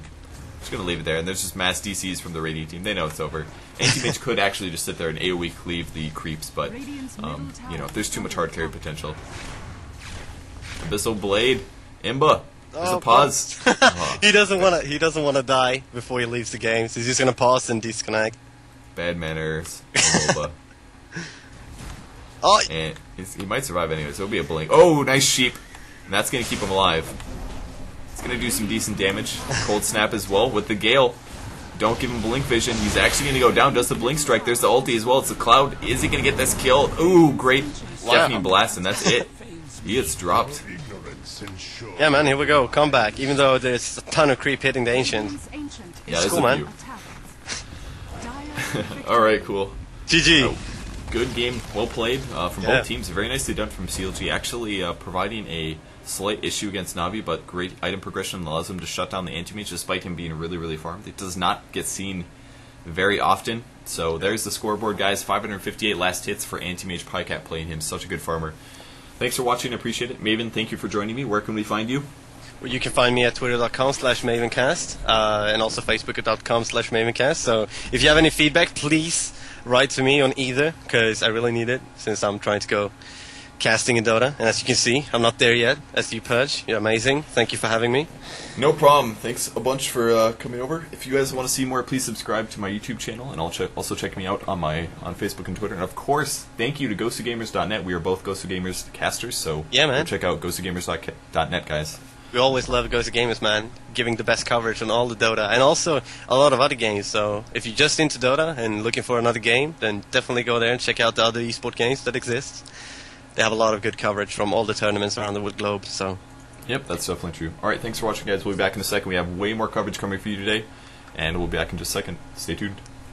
Just going to leave it there, and there's just mass DCs from the Radiant team. They know it's over. Anti-Mage could actually just sit there and AoE cleave the creeps, but, there's too much hard carry potential. Abyssal Blade. Imba. There's a pause. He doesn't want to die before he leaves the game, so he's just going to pause and disconnect. Bad manners. And he might survive anyways. It'll be a blink. Oh, nice sheep. And that's going to keep him alive. It's going to do some decent damage. Cold Snap as well with the Gale. Don't give him Blink Vision. He's actually going to go down. Does the Blink Strike. There's the ulti as well. It's the Cloud. Is he going to get this kill? Ooh, great Lightning Blast, and that's it. He gets dropped. Yeah, man, here we go. Comeback. Even though there's a ton of creep hitting the Ancient. Yeah, that's cool, man. Alright, cool. GG. Good game, well played from both teams. Very nicely done from CLG. Actually providing a slight issue against Navi, but great item progression allows him to shut down the anti-mage despite him being really, really farmed. It does not get seen very often. So there's the scoreboard, guys. 558 last hits for anti-mage Pycat, playing him. Such a good farmer. Thanks for watching. I appreciate it. Maven, thank you for joining me. Where can we find you? Well, you can find me at twitter.com/mavencast and also facebook.com/mavencast. So if you have any feedback, please write to me on either, because I really need it, since I'm trying to go casting in Dota. And as you can see, I'm not there yet. As you, Purge, you're amazing. Thank you for having me. No problem. Thanks a bunch for coming over. If you guys want to see more, please subscribe to my YouTube channel, and also check me out on Facebook and Twitter. And of course, thank you to GhostOfGamers.net. We are both Ghost of Gamers casters, so yeah, man. Go check out GhostOfGamers.net, guys. We always love Ghost of Gamers, man, giving the best coverage on all the Dota, and also a lot of other games. So if you're just into Dota and looking for another game, then definitely go there and check out the other esport games that exist. They have a lot of good coverage from all the tournaments around the globe. So, yep, that's definitely true. All right, thanks for watching, guys. We'll be back in a second. We have way more coverage coming for you today, and we'll be back in just a second. Stay tuned.